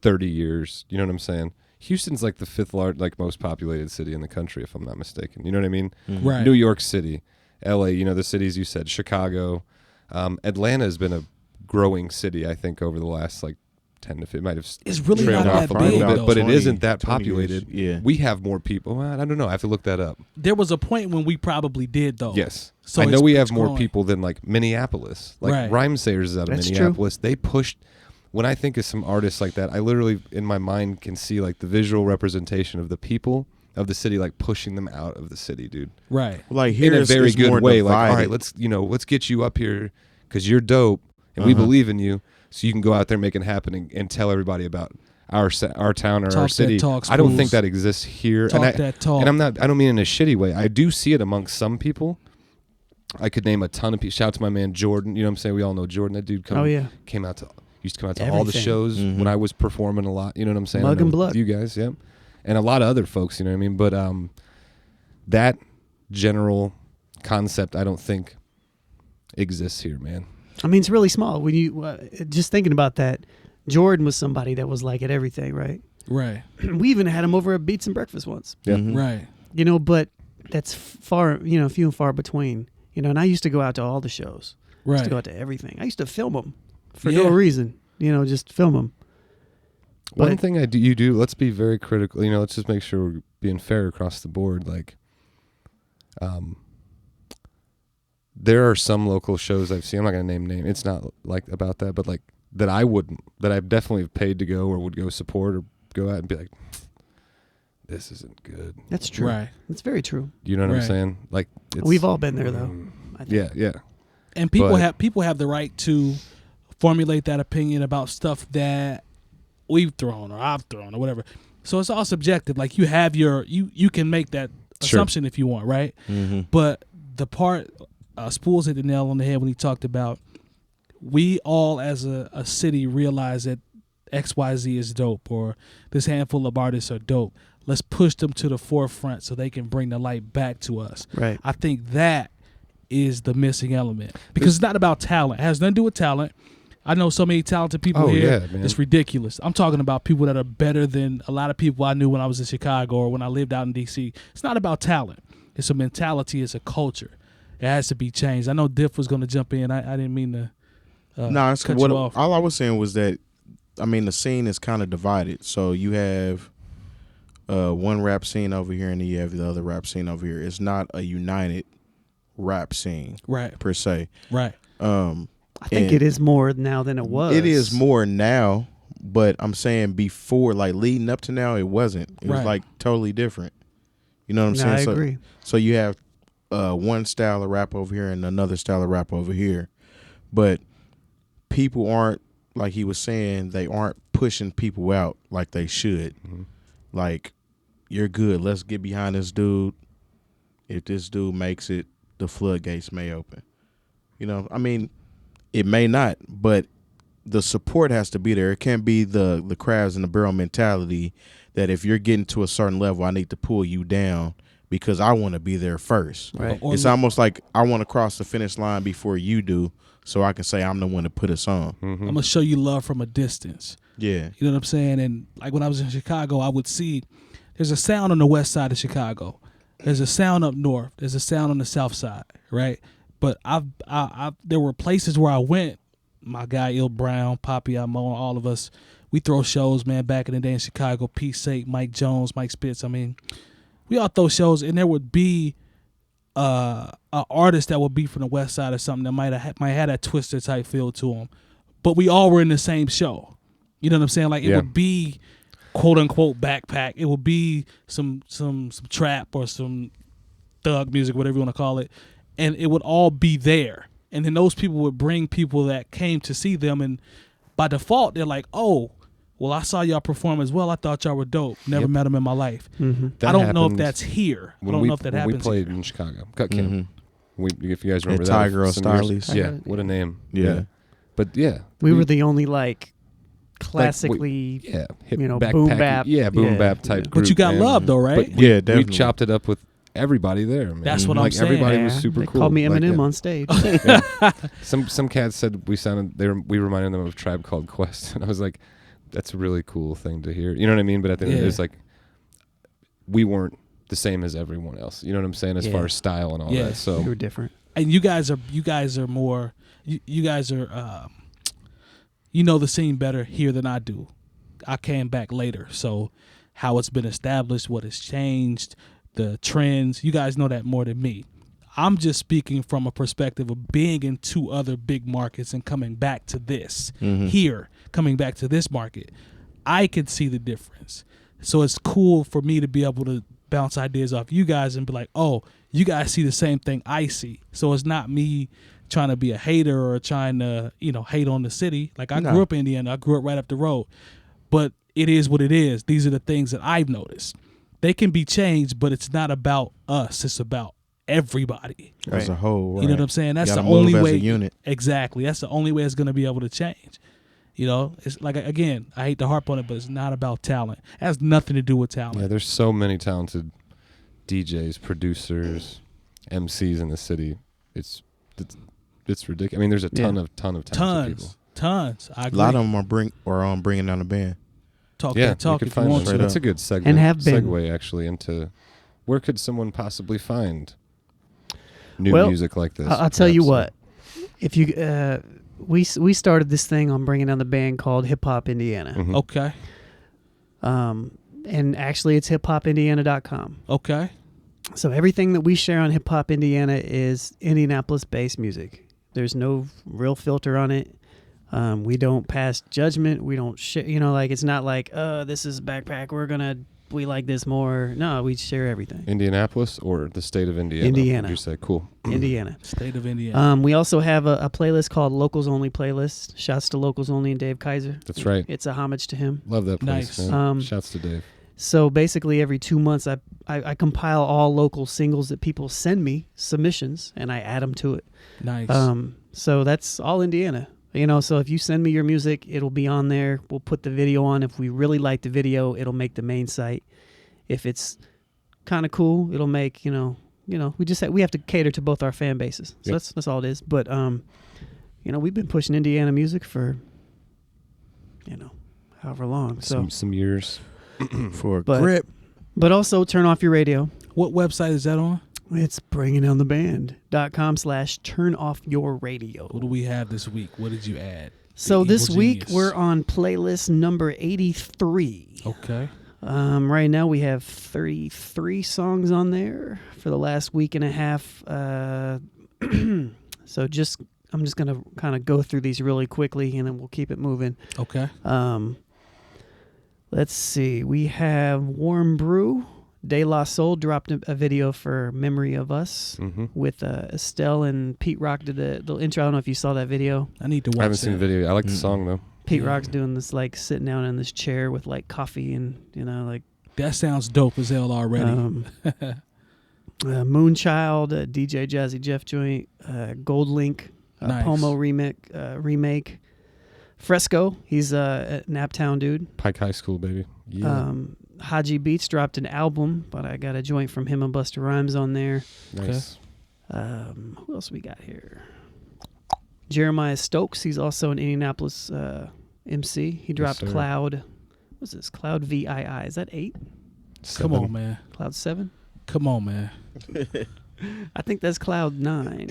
30 years. You know what I'm saying? Houston's like the 5th most populated city in the country, if I'm not mistaken. You know what I mean? Right. New York City, LA, you know, the cities you said, Chicago. Atlanta has been a growing city, I think, over the last like 10 to 15. It might have It's really trailed not off that a little big, bit, though. but it 20 isn't that 20 years. populated. Yeah. We have more people. Well, I don't know. I have to look that up. There was a point when we probably did though. Yes. So I know it's- we have it's more growing. people than like Minneapolis. Like Right. Rhyme Sayers is out of That's true. Minneapolis. They pushed. When I think of some artists like that, I literally in my mind can see like the visual representation of the people of the city, like pushing them out of the city, dude. Right. Like here In a it's very more good way. Like, all divided. right, let's get you up here because you're dope and we Uh-huh. believe in you. So you can go out there, make it happen, and tell everybody about our town or Talk our that city. talk, I don't Spoolz. think that exists here. Talk and that talk. And I don't mean in a shitty way. I do see it amongst some people. I could name a ton of people. Shout out to my man Jordan. You know what I'm saying? We all know Jordan. That dude used to come out to all the Everything. shows Mhm. when I was performing a lot. You know what I'm saying? Mug I know and Blood. You guys, yep. And a lot of other folks, you know what I mean? But that general concept I don't think exists here, man. I mean, it's really small. When you just thinking about that, Jordan was somebody that was like at everything, right? Right. We even had him over at Beats and Breakfast once. Yeah. Mhm. Right. But that's far, few and far between. And I used to go out to all the shows. I used to go Right. out to everything. I used to film them for Yeah. no reason. Just film them. One But- thing you do, let's be very critical. Let's just make sure we're being fair across the board. Like, there are some local shows I've seen. I'm not going to name names. It's not like about that, but like that that I've definitely paid to go or would go support or go out and be like, this isn't good. That's true. Right. That's very true. You know what I'm Right. saying? Like, it's, We've all been there, though. I think. Yeah. And people But- have the right to formulate that opinion about stuff that we've thrown or I've thrown or whatever. So it's all subjective. Like you have you can make that Sure. assumption if you want, right? Mhm. But the part Spoolz hit the nail on the head when he talked about we all as a city realize that XYZ is dope or this handful of artists are dope. Let's push them to the forefront so they can bring the light back to us. Right. I think that is the missing element because it's not about talent. It has nothing to do with talent. I know so many talented people Oh, here. yeah, man. It's ridiculous. I'm talking about people that are better than a lot of people I knew when I was in Chicago or when I lived out in D.C. It's not about talent. It's a mentality. It's a culture. It has to be changed. I know Diff was going to jump in. I didn't mean to No, it's cut what you off. all I was saying was that the scene is kind of divided. So you have one rap scene over here, and then you have the other rap scene over here. It's not a united rap scene Right. per se. Right. I think it is more now than it was. It is more now, but I'm saying before, like leading up to now, it wasn't. It was Right. like totally different. You know what I'm No, saying? I so, agree. So you have one style of rap over here and another style of rap over here, but people aren't, like he was saying, they aren't pushing people out like they should. Mm-hmm. Like, you're good. Let's get behind this dude. If this dude makes it, the floodgates may open. It may not, but the support has to be there. It can't be the crabs in the barrel mentality that if you're getting to a certain level, I need to pull you down because I want to be there first. Right. Or It's almost like I want to cross the finish line before you do, so I can say I'm the one to put us on. Mm-hmm. I'm going to show you love from a distance. Yeah. You know what I'm saying? And like when I was in Chicago, I would see there's a sound on the west side of Chicago. There's a sound up north. There's a sound on the south side, right? But there were places where I went. My guy Il Brown, Poppy Amon, all of us, we throw shows, man. Back in the day in Chicago, Peace Sake, Mike Jones, Mike Spitz. I mean, we all throw shows, and there would be an artist that would be from the west side or something that might have that Twister type feel to him. But we all were in the same show. You know what I'm saying? Like it would be quote unquote backpack. It would be some trap or some thug music, whatever you want to call it, and it would all be there. And then those people would bring people that came to see them, and by default, they're like, "Oh, well, I saw y'all perform as well. I thought y'all were dope. Never met them in my life." Mm-hmm. I don't know if that's here. I When don't we, know if that when happens. we played here. in Chicago. Cut Mhm. Kim. If you guys remember And that. Tigers some years- Stylies. Yeah, what a name. Yeah. But yeah. We were the only classically, hip boom backpacky- bap. Yeah, boom Yeah, bap type yeah. group. But you got man. love though, right? But we, Yeah, definitely. We chopped it up with everybody there, man. That's what I'm like saying. everybody was Yeah, super they cool. called me Like, Eminem yeah. on stage. Some cats said we reminded them of Tribe Called Quest, and I was like, that's a really cool thing to hear. You know what I mean? But I think Yeah. it's like we weren't the same as everyone else. You know what I'm saying? As Yeah. far as style and all Yeah. that. So We were different. And you guys are more. You guys are. you know the scene better here than I do. I came back later, so how it's been established, what has changed, the trends, you guys know that more than me. I'm just speaking from a perspective of being in 2 other big markets and coming back to this here, coming back to this market. I can see the difference. So it's cool for me to be able to bounce ideas off you guys and be like, oh, you guys see the same thing I see. So it's not me trying to be a hater or trying to, hate on the city. Like I grew up in Indiana. I grew up right up the road. But it is what it is. These are the things that I've noticed. They can be changed, but it's not about us. It's about everybody as a whole. Right. You know what I'm saying? That's the only way. Unit. Exactly. That's the only way it's going to be able to change. It's like, again, I hate to harp on it, but it's not about talent. It has nothing to do with talent. Yeah, there's so many talented DJs, producers, MCs in the city. It's ridiculous. I mean, there's a ton of talented people. Tons. I agree. A lot of them are bringing down the band. Talk if you want to. That's a good segue. And have been. Segue actually into where could someone possibly find new music like this? I'll tell you what. If you we started this thing on bringing down the band called Hip Hop Indiana. Mm-hmm. Okay. And actually it's hiphopindiana.com. Okay. So everything that we share on Hip Hop Indiana is Indianapolis-based music. There's no real filter on it. We don't pass judgment. We don't share. It's not like, this is Backpack. We like this more. No, we share everything. Indianapolis or the state of Indiana? Indiana. You say cool. Indiana. State of Indiana. We also have a playlist called Locals Only Playlist. Shouts to Locals Only and Dave Kaiser. That's right. It's a homage to him. Love that place. Nice. Shouts to Dave. So basically every 2 months I compile all local singles that people send me, submissions, and I add them to it. Nice. So that's all Indiana. So if you send me your music, it'll be on there. We'll put the video on. If we really like the video, it'll make the main site. If it's kind of cool, it'll make, we have to cater to both our fan bases. So that's all it is. But, we've been pushing Indiana music for, however long. So some years. For a grip. But also turn off your radio. What website is that on? It's bringingdowntheband.com/turnoffyourradio. What do we have this week? What did you add? So this week we're on playlist number 83. Okay. Right now we have 33 songs on there for the last week and a half. So I'm just gonna kind of go through these really quickly, and then we'll keep it moving. Okay. Let's see. We have Warm Brew. De La Soul dropped a video for Memory of Us with Estelle and Pete Rock did the intro. I don't know if you saw that video. I need to watch it. I haven't seen the video. I like the song, though. Pete Rock's doing this, like, sitting down in this chair with, like, coffee and, like... That sounds dope as hell already. Moonchild, DJ Jazzy Jeff joint, Gold Link, nice. Pomo remake. Fresco, he's a Naptown dude. Pike High School, baby. Yeah. Haji Beats dropped an album, but I got a joint from him and Busta Rhymes on there. Nice. Who else we got here? Jeremiah Stokes, he's also an Indianapolis MC. He dropped Cloud. What's this? Cloud VII. Is that 8? 7. Come on, man. Cloud 7? Come on, man. I think that's Cloud 9.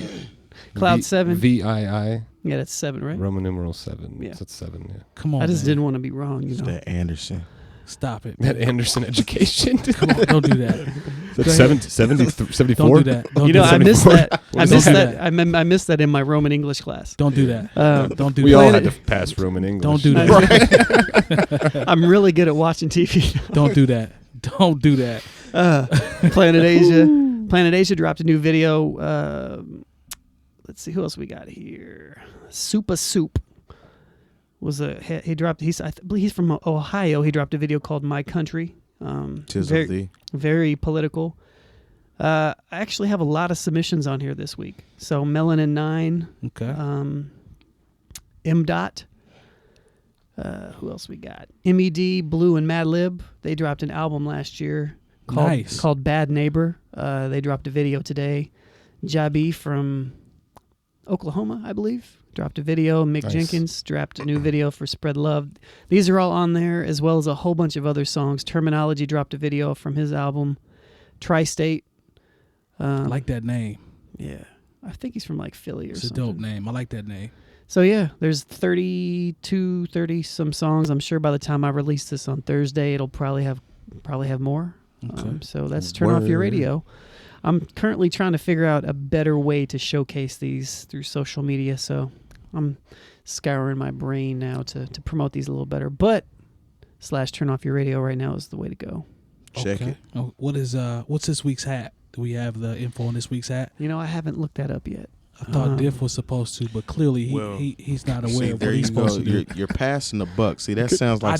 Cloud 7. VII. Yeah, that's 7, right? Roman numeral 7. Yeah. That's 7, yeah. Come on, I just man. didn't want to be wrong, It's that Anderson. Stop it. That Anderson education. Come on, don't do that. That's 74? Don't do that. Don't do I that. missed that. I missed do that. that. I missed that in my Roman English class. Don't do that. Don't do We that. all had to pass Roman English. Don't do that. I'm really good at watching TV. Don't do that. Don't do that. Planet Asia. Planet Asia dropped a new video. Let's see who else we got here. Super Soup he dropped. I believe he's from Ohio. He dropped a video called "My Country." Very political. I actually have a lot of submissions on here this week. So Melanin 9. Okay. M. Who else we got? MED, Blue, and Madlib. They dropped an album last year called Bad Neighbor. They dropped a video today. Jabi from Oklahoma, I believe, dropped a video. Mick Jenkins dropped a new video for Spread Love. These are all on there, as well as a whole bunch of other songs. Terminology dropped a video from his album. Tri-State. I like that name. Yeah. I think he's from like Philly or something. It's a dope name. I like that name. So yeah, there's 30 some songs. I'm sure by the time I release this on Thursday, it'll probably have more. Okay. So that's Turn Off Your Radio. I'm currently trying to figure out a better way to showcase these through social media. So I'm scouring my brain now to promote these a little better. But /Turn Off Your Radio right now is the way to go. Check it. Oh, what's this week's hat? Do we have the info on this week's hat? I haven't looked that up yet. I thought Diff was supposed to, but clearly he's not aware of what he's supposed to do. You're passing the buck. See, that sounds like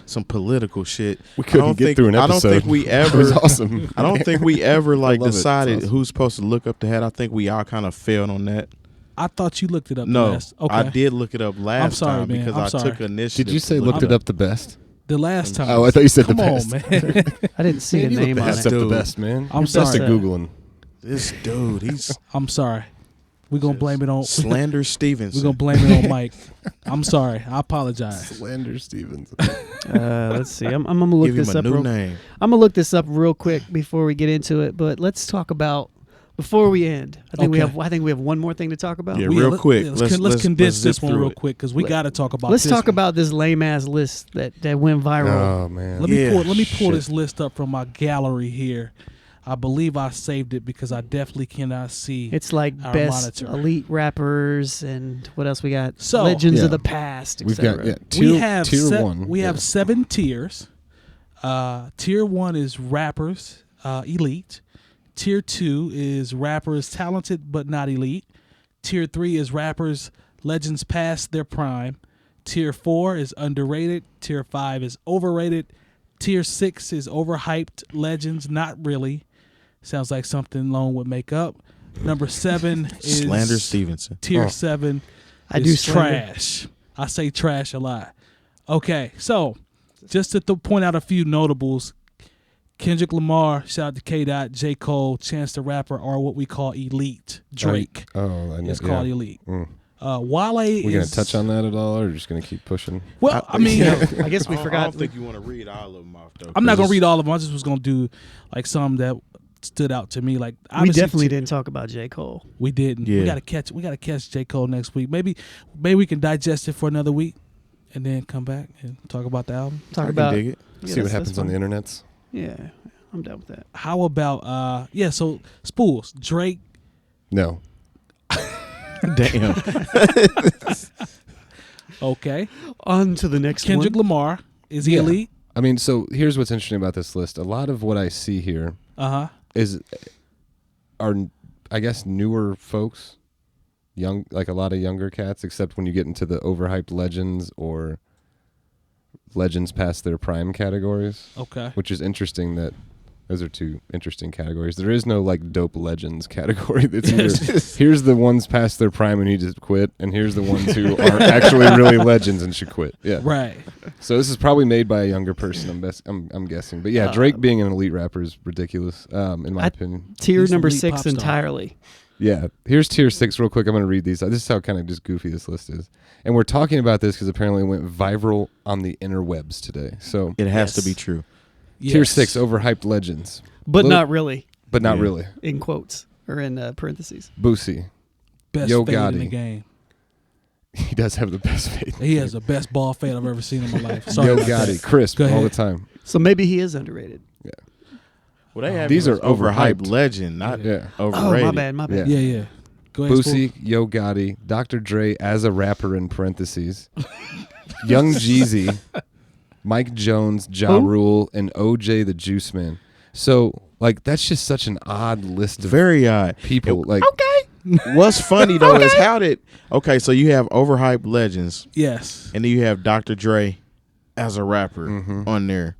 some political shit. We couldn't get through an episode. I don't think we ever. It was awesome. I don't think we ever decided awesome. who's supposed to look up the hat. I think we all kind of failed on that. I thought you looked it up. No, last. Okay. I did look it up last time man. because I took initiative. Did you say looked it up the best? The last time. Oh, I thought you said Come the best. on, man. I didn't see the name on Best it. of the best, man. I'm You're best sorry. at Googling. This dude, he's I'm sorry. We're going to blame it on Slander Stevenson. We're going to blame it on Mike. I'm sorry. I apologize. Slander Stevens. Let's see. I'm gonna look Give him this a up. new name. I'm gonna look this up real quick before we get into it. But let's talk about before we end. I think we have one more thing to talk about. Yeah, real quick. Let's condense this one real it. quick because we got to talk about. Let's this talk one. about this lame ass list that went viral. Oh man. Let me pull this list up from my gallery here. I believe I saved it because I definitely cannot see. It's like our best monitor. elite rappers and what else we got? So, Legends of the past. We've etc. got tier 1. We have 7 tiers. Tier 1 is rappers elite. Tier 2 is rappers talented but not elite. Tier 3 is rappers legends past their prime. Tier 4 is underrated. Tier 5 is overrated. Tier 6 is overhyped legends, not really. Sounds like something Lone would make up. Number 7 is Slander Stevenson. Tier 7 I is do slander. trash. I say trash a lot. Okay, so just to point out a few notables, Kendrick Lamar, shout out to 𝐀𝐄𝐃, J. Cole, Chance the Rapper are what we call elite. Drake is called elite. Wale We gonna touch on that at all, or just gonna keep pushing? Well, I mean, I guess we forgot. I don't think you want to read all of them off though. I'm not gonna read all of them. I just was gonna do like some that stood out to me. Like We obviously definitely didn't talk about J. Cole. We didn't. Yeah. We gotta catch J. Cole next week. Maybe we can digest it for another week and then come back and talk about the album. Talk about dig it. Yeah, See what that's happens on the fine. internets. Yeah, I'm down with that. How about so Spoolz, Drake. No. Damn. Okay. On to the next Kendrick one. Lamar. Is he elite? I mean, so here's what's interesting about this list. A lot of what I see here are, I guess, newer folks, like a lot of younger cats, except when you get into the overhyped legends or legends past their prime categories. Okay. Which is interesting that those are two interesting categories. There is no like dope legends category. That's either here's the ones past their prime and need to quit, and here's the ones who are actually really legends and should quit. Yeah. Right. So this is probably made by a younger person. I'm guessing. But yeah, Drake being an elite rapper is ridiculous, in my opinion. Tier He's number elite 6 pop star. entirely. Yeah. Here's tier 6 real quick. I'm going to read these. This is how kind of just goofy this list is. And we're talking about this because apparently it went viral on the interwebs today. So It has to be true. tier Yes. 6, overhyped legends. But not really, But not really. in quotes or in parentheses. Boosie. Best Yo fade in Gotti. the game. He does have the best fade. He has the best ball fade I've ever seen in my life. Sorry Yo about Gotti, that. crisp Go all the ahead. time. So maybe he is underrated. Well, they have These him are as overhyped overhyped. legend, not Yeah. overrated. Oh, my bad. Yeah. Yeah. Go ahead. Boosie, Yo Gotti, Dr. Dre as a rapper in parentheses, Young Jeezy, Mike Jones, Ja Who? Rule, and OJ the Juice Man. So, like, that's just such an odd list of Very odd. people. Like, What's funny though is so you have overhyped legends, Yes. and then you have Dr. Dre as a rapper on there.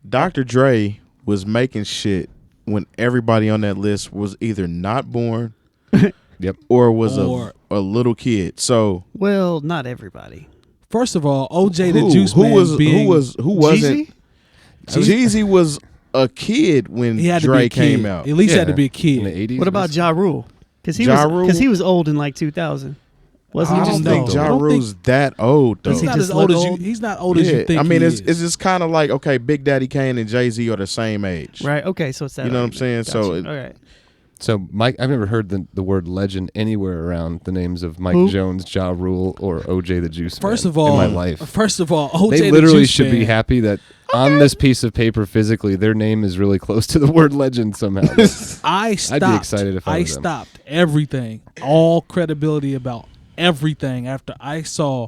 Dr. Dre was making shit when everybody on that list was either not born, Yep, or was Or- a little kid. So Well, not everybody. First of all, OJ the who Juice Man wasn't Jeezy? Jeezy was a kid when he had to Dre be a came kid. out. At least had to Yeah. be a kid. in the 80s. What about Ja Rule? Because Ja Rule? he was old in like 2000. Wasn't I he don't just think old? Ja I don't Rule's that old though. He's he not just as old look as you. old? He's not old as you think. I mean, he it's is. just kind of like, okay, Big Daddy Kane and Jay-Z are the same age. Right. Okay. So it's that. You know what I'm argument. saying? So Gotcha. it- all right. So Mike, I've never heard the word legend anywhere around the names of Mike Who? Jones, Ja Rule, or OJ the Juice Man. First of all, in my life, OJ they the literally Juice should be Man. happy that on this piece of paper, physically, their name is really close to the word legend somehow. I stopped. I'd be excited if I were them. stopped everything, all credibility about everything after I saw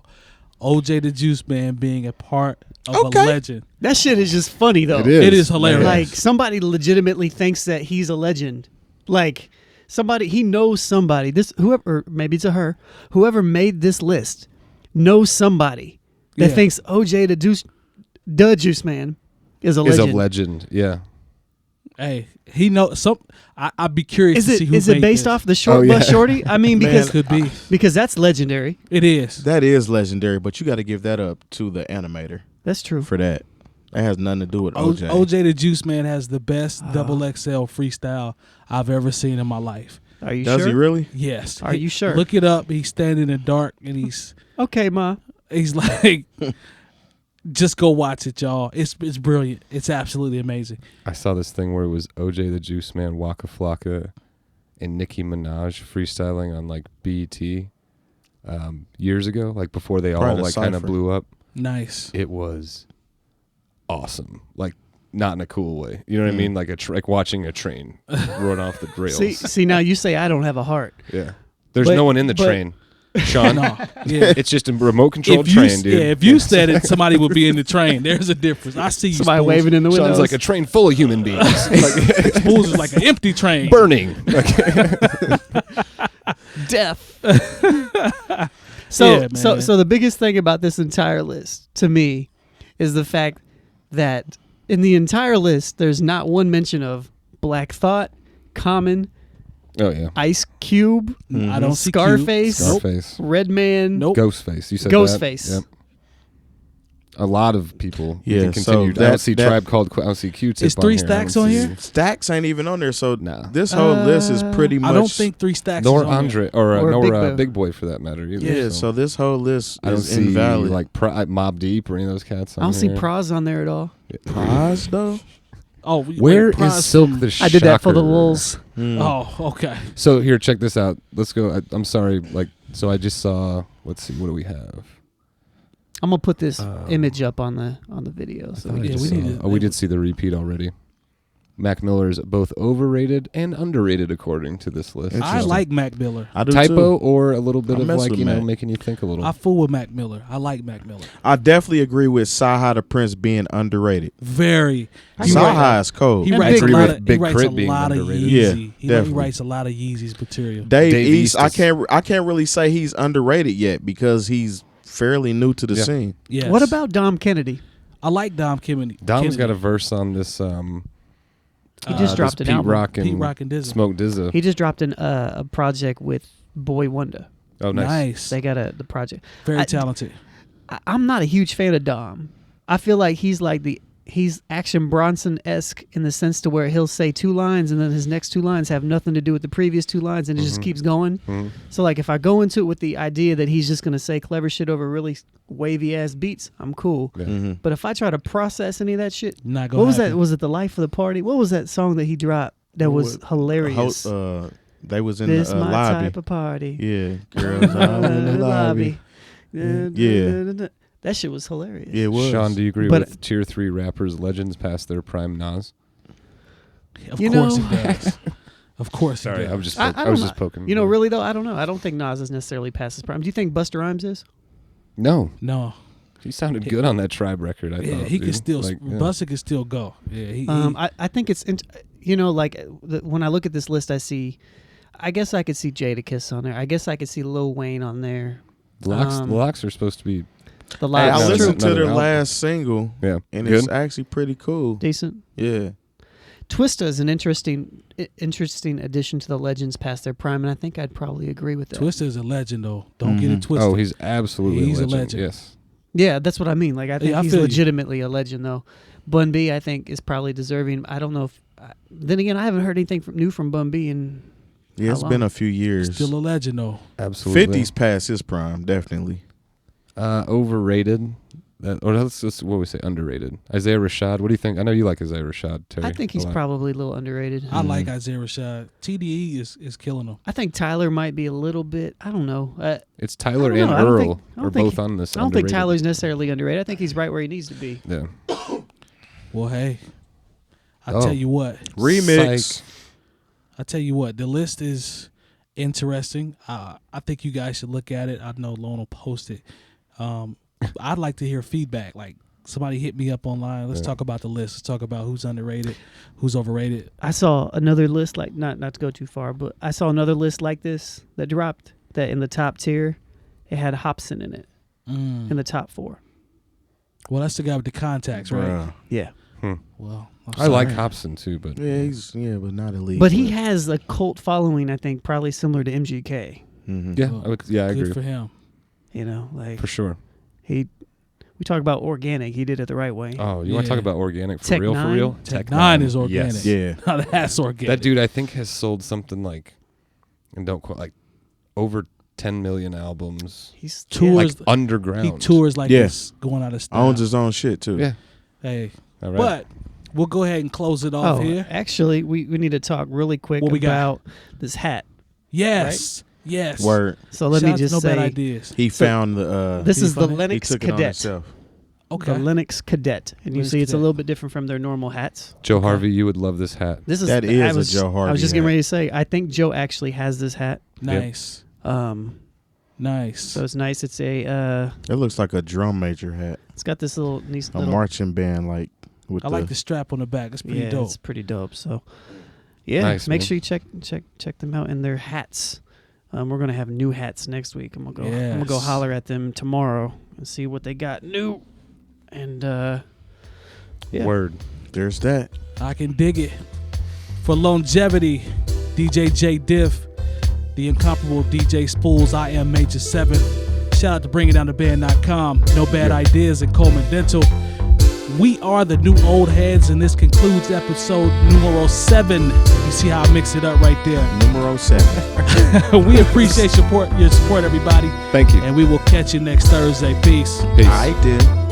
OJ the Juice Man being a part of a legend. That shit is just funny though. It is hilarious. Like somebody legitimately thinks that he's a legend. Like somebody, he knows somebody. This whoever, or maybe it's a her. Whoever made this list knows somebody that thinks OJ the Juice Man is a legend. Is a legend, yeah. Hey, he knows some. I'd be curious to see who is it made based this. off the short bus shorty? I mean, because Could be. because that's legendary. It is. That is legendary, but you got to give that up to the animator That's true. for that. That has nothing to do with OJ. OJ the Juice Man has the best double XL freestyle I've ever seen in my life. Are you Does sure? he really? Yes. Are you sure? Look it up. He's standing in the dark and he's Okay, ma. like, just go watch it, y'all. It's brilliant. It's absolutely amazing. I saw this thing where it was OJ the Juice Man, Waka Flocka, and Nicki Minaj freestyling on like BET years ago, like before they all Probably the like kind of Cypher. blew up. Nice. It was awesome, like not in a cool way. You know what I mean? Like like watching a train run off the rails. See, now you say I don't have a heart. Yeah, there's But- no one in the but- train, Sean. No. Yeah. It's just a remote controlled If you, train, dude. yeah, if you said it, somebody would be in the train. There's a difference. I see you. Somebody Spoolz. waving in the windows. Sounds like a train full of human beings, like, Spoolz is like an empty train. burning. death. Yeah, so man. the biggest thing about this entire list to me is the fact that in the entire list there's not one mention of Black Thought, Common, Oh yeah, Ice Cube, I don't see Scarface, Cube. Scarface, Redman, Nope. Ghostface. You said Ghostface. That? Yep. A lot of people. Yeah, can continue. so I don't that- see that- Tribe Called. I don't see Q-Tip. Is Three Stacks on here? Stacks ain't even on there, so Nah. this whole list is pretty much. I don't think 3 Stacks Nor is on Andre there. or Or nor Big Boy. Big Boy for that matter. Either, Yeah, so this whole list I don't is see invalid. like Mob Deep or any of those cats. I don't see here. Praz on there at all. Prize though. Oh, Where is Silk the Shocker? I did that for the lulz. Oh, okay. So here, check this out. Let's go. I'm sorry. Like, so I just saw. Let's see. What do we have? I'm gonna put this image up on the video. So I Yeah, just we saw- need to- Oh, we did see the repeat already. Mac Miller is both overrated and underrated according to this list. I Interesting. like Mac Miller. I do Typo too. or a little bit I of mess like with you know Mac. making you think a little. I fool with Mac Miller. I like Mac Miller. I definitely agree with Saha the Prince being underrated. Very. He Saha is cold. He And writes Big a lot Crit- of Big he writes Crit a being lot of underrated. Yeah, Yeezy. He definitely. writes a lot of Yeezy's material. Dave Dave East, East I can't really say he's underrated yet because he's fairly new to the Yeah. scene. Yes. what about Dom Kennedy? I like Dom Kennedy. Dom's got a verse on this. He just dropped this an Pete album. Rock and Pete Rock and Dizza. Smoke Dizza. He just dropped a project with Boy Wonder. Oh, nice. They got the project. Very I- talented. I'm not a huge fan of Dom. I feel like he's Action Bronson-esque in the sense to where he'll say 2 lines and then his next 2 lines have nothing to do with the previous 2 lines and it just keeps going. Mhm. So like if I go into it with the idea that he's just gonna say clever shit over really wavy ass beats, I'm cool. Yeah. Mm-hmm. But if I try to process any of that shit, Not gonna what was happen. that? Was it The Life of the Party? What was that song that he dropped that was hilarious? They was in This the my lobby. type of party. Yeah, girls all in the lobby. Yeah. That shit was hilarious. Yeah, it was. Sean, do you agree But- with tier 3 rappers legends past their prime Nas? Of You course know- it does. Of course Sorry, it I does. was just I I don't was know. just poking. You know, really though, I don't know. I don't think Nas is necessarily past his prime. Do you think Busta Rhymes is? No, No. he sounded good on that Tribe record. I Yeah, thought he can dude. still Like, yeah. Busta can still go. Yeah, he I think it's when I look at this list, I guess I could see Jada Kiss on there. I guess I could see Lil Wayne on there. The Locks are supposed to be The Hey, live I That's listened to another their album. last single, yeah and good. it's actually pretty cool. decent. Yeah, Twista is an interesting addition to the legends past their prime, and I think I'd probably agree with that. Twista is a legend though. Don't get it twisted. Oh, he's absolutely He's a a legend. legend. Yes. Yeah, that's what I mean. Like I think Yeah, I he's feel you. legitimately a legend, though. Bun B, I think, is probably deserving. I don't know if. Then again, I haven't heard anything new from Bun B in. yeah. How It's long? been a few years. Still a legend though. Absolutely. 50's past his prime, definitely. Overrated. or let's what we say, underrated. Isaiah Rashad. What do you think? I know you like Isaiah Rashad, Terry. I think he's probably a little underrated. I like Isaiah Rashad. TDE is killing him. I think Tyler might be a little bit. I don't know. It's Tyler and I don't Earl think- I are don't think- both on this. I don't think underrated. Tyler's necessarily underrated. I think he's right where he needs to be. Yeah. Well, hey, I'll tell you what. Remix. Psych. I'll tell you what. The list is interesting. I think you guys should look at it. I know Lone will post it. I'd like to hear feedback. Like, somebody hit me up online. Let's talk about the list. Let's talk about who's underrated, who's overrated. I saw another list, like not to go too far, but I saw another list like this that dropped, that in the top tier, it had Hopsin in it, in the top 4. Well, that's the guy with the contacts, right? Bruh. Yeah. Well, I like Hopsin too, but Yeah, but not elite. But he has a cult following, I think, probably similar to MGK. Mm-hmm. yeah, Well, I good agree for him. You know, like for sure. we talk about organic. He did it the right way. Oh, you want to talk about organic for Tech real? Nine? For real? Tech 9 is organic. Yes. Yeah. Now that's organic. That dude, I think, has sold something like, and don't quote, like over 10 million albums. He's Tours- Like underground. He tours like Yeah. this, going out of style. Owns his own shit too. Yeah. Hey, All right. but we'll go ahead and close it off here. Actually, we need to talk really quick What we got? about this hat. Yes, yes. Word. So let Shout me out to just No Bad say, Ideas. He found the. this is the funny? he Lennox took it on Cadet. himself. Okay. The Lennox Cadet, and you Lennox see it's a Cadet. little bit different from their normal hats. Joe Harvey, you would love this hat. This is That I is a was- Joe I Harvey was just getting hat. ready to say, I think Joe actually has this hat. Nice. Nice. So it's nice. It's a It looks like a drum major hat. it's got this little nice A little marching band, like with I like the strap on the back. It's pretty yeah, dope. it's pretty dope. So yeah, Nice, make man. sure you check them out and their hats. We're gonna have new hats next week. I'm gonna go Yes. holler at them tomorrow and see what they got new. And yeah. Word. There's that. I can dig it. For Longevity, DJ Jay Diff, the incomparable DJ Spoolz, I am Major 7. Shout out to bringingdowntheband.com, No Bad Ideas, and Coleman Dental. We are the new old heads, and this concludes episode numero 7. You see how I mix it up right there. Numero 7. We appreciate your support, everybody. Thank you. And we will catch you next Thursday. Peace. Peace. I did.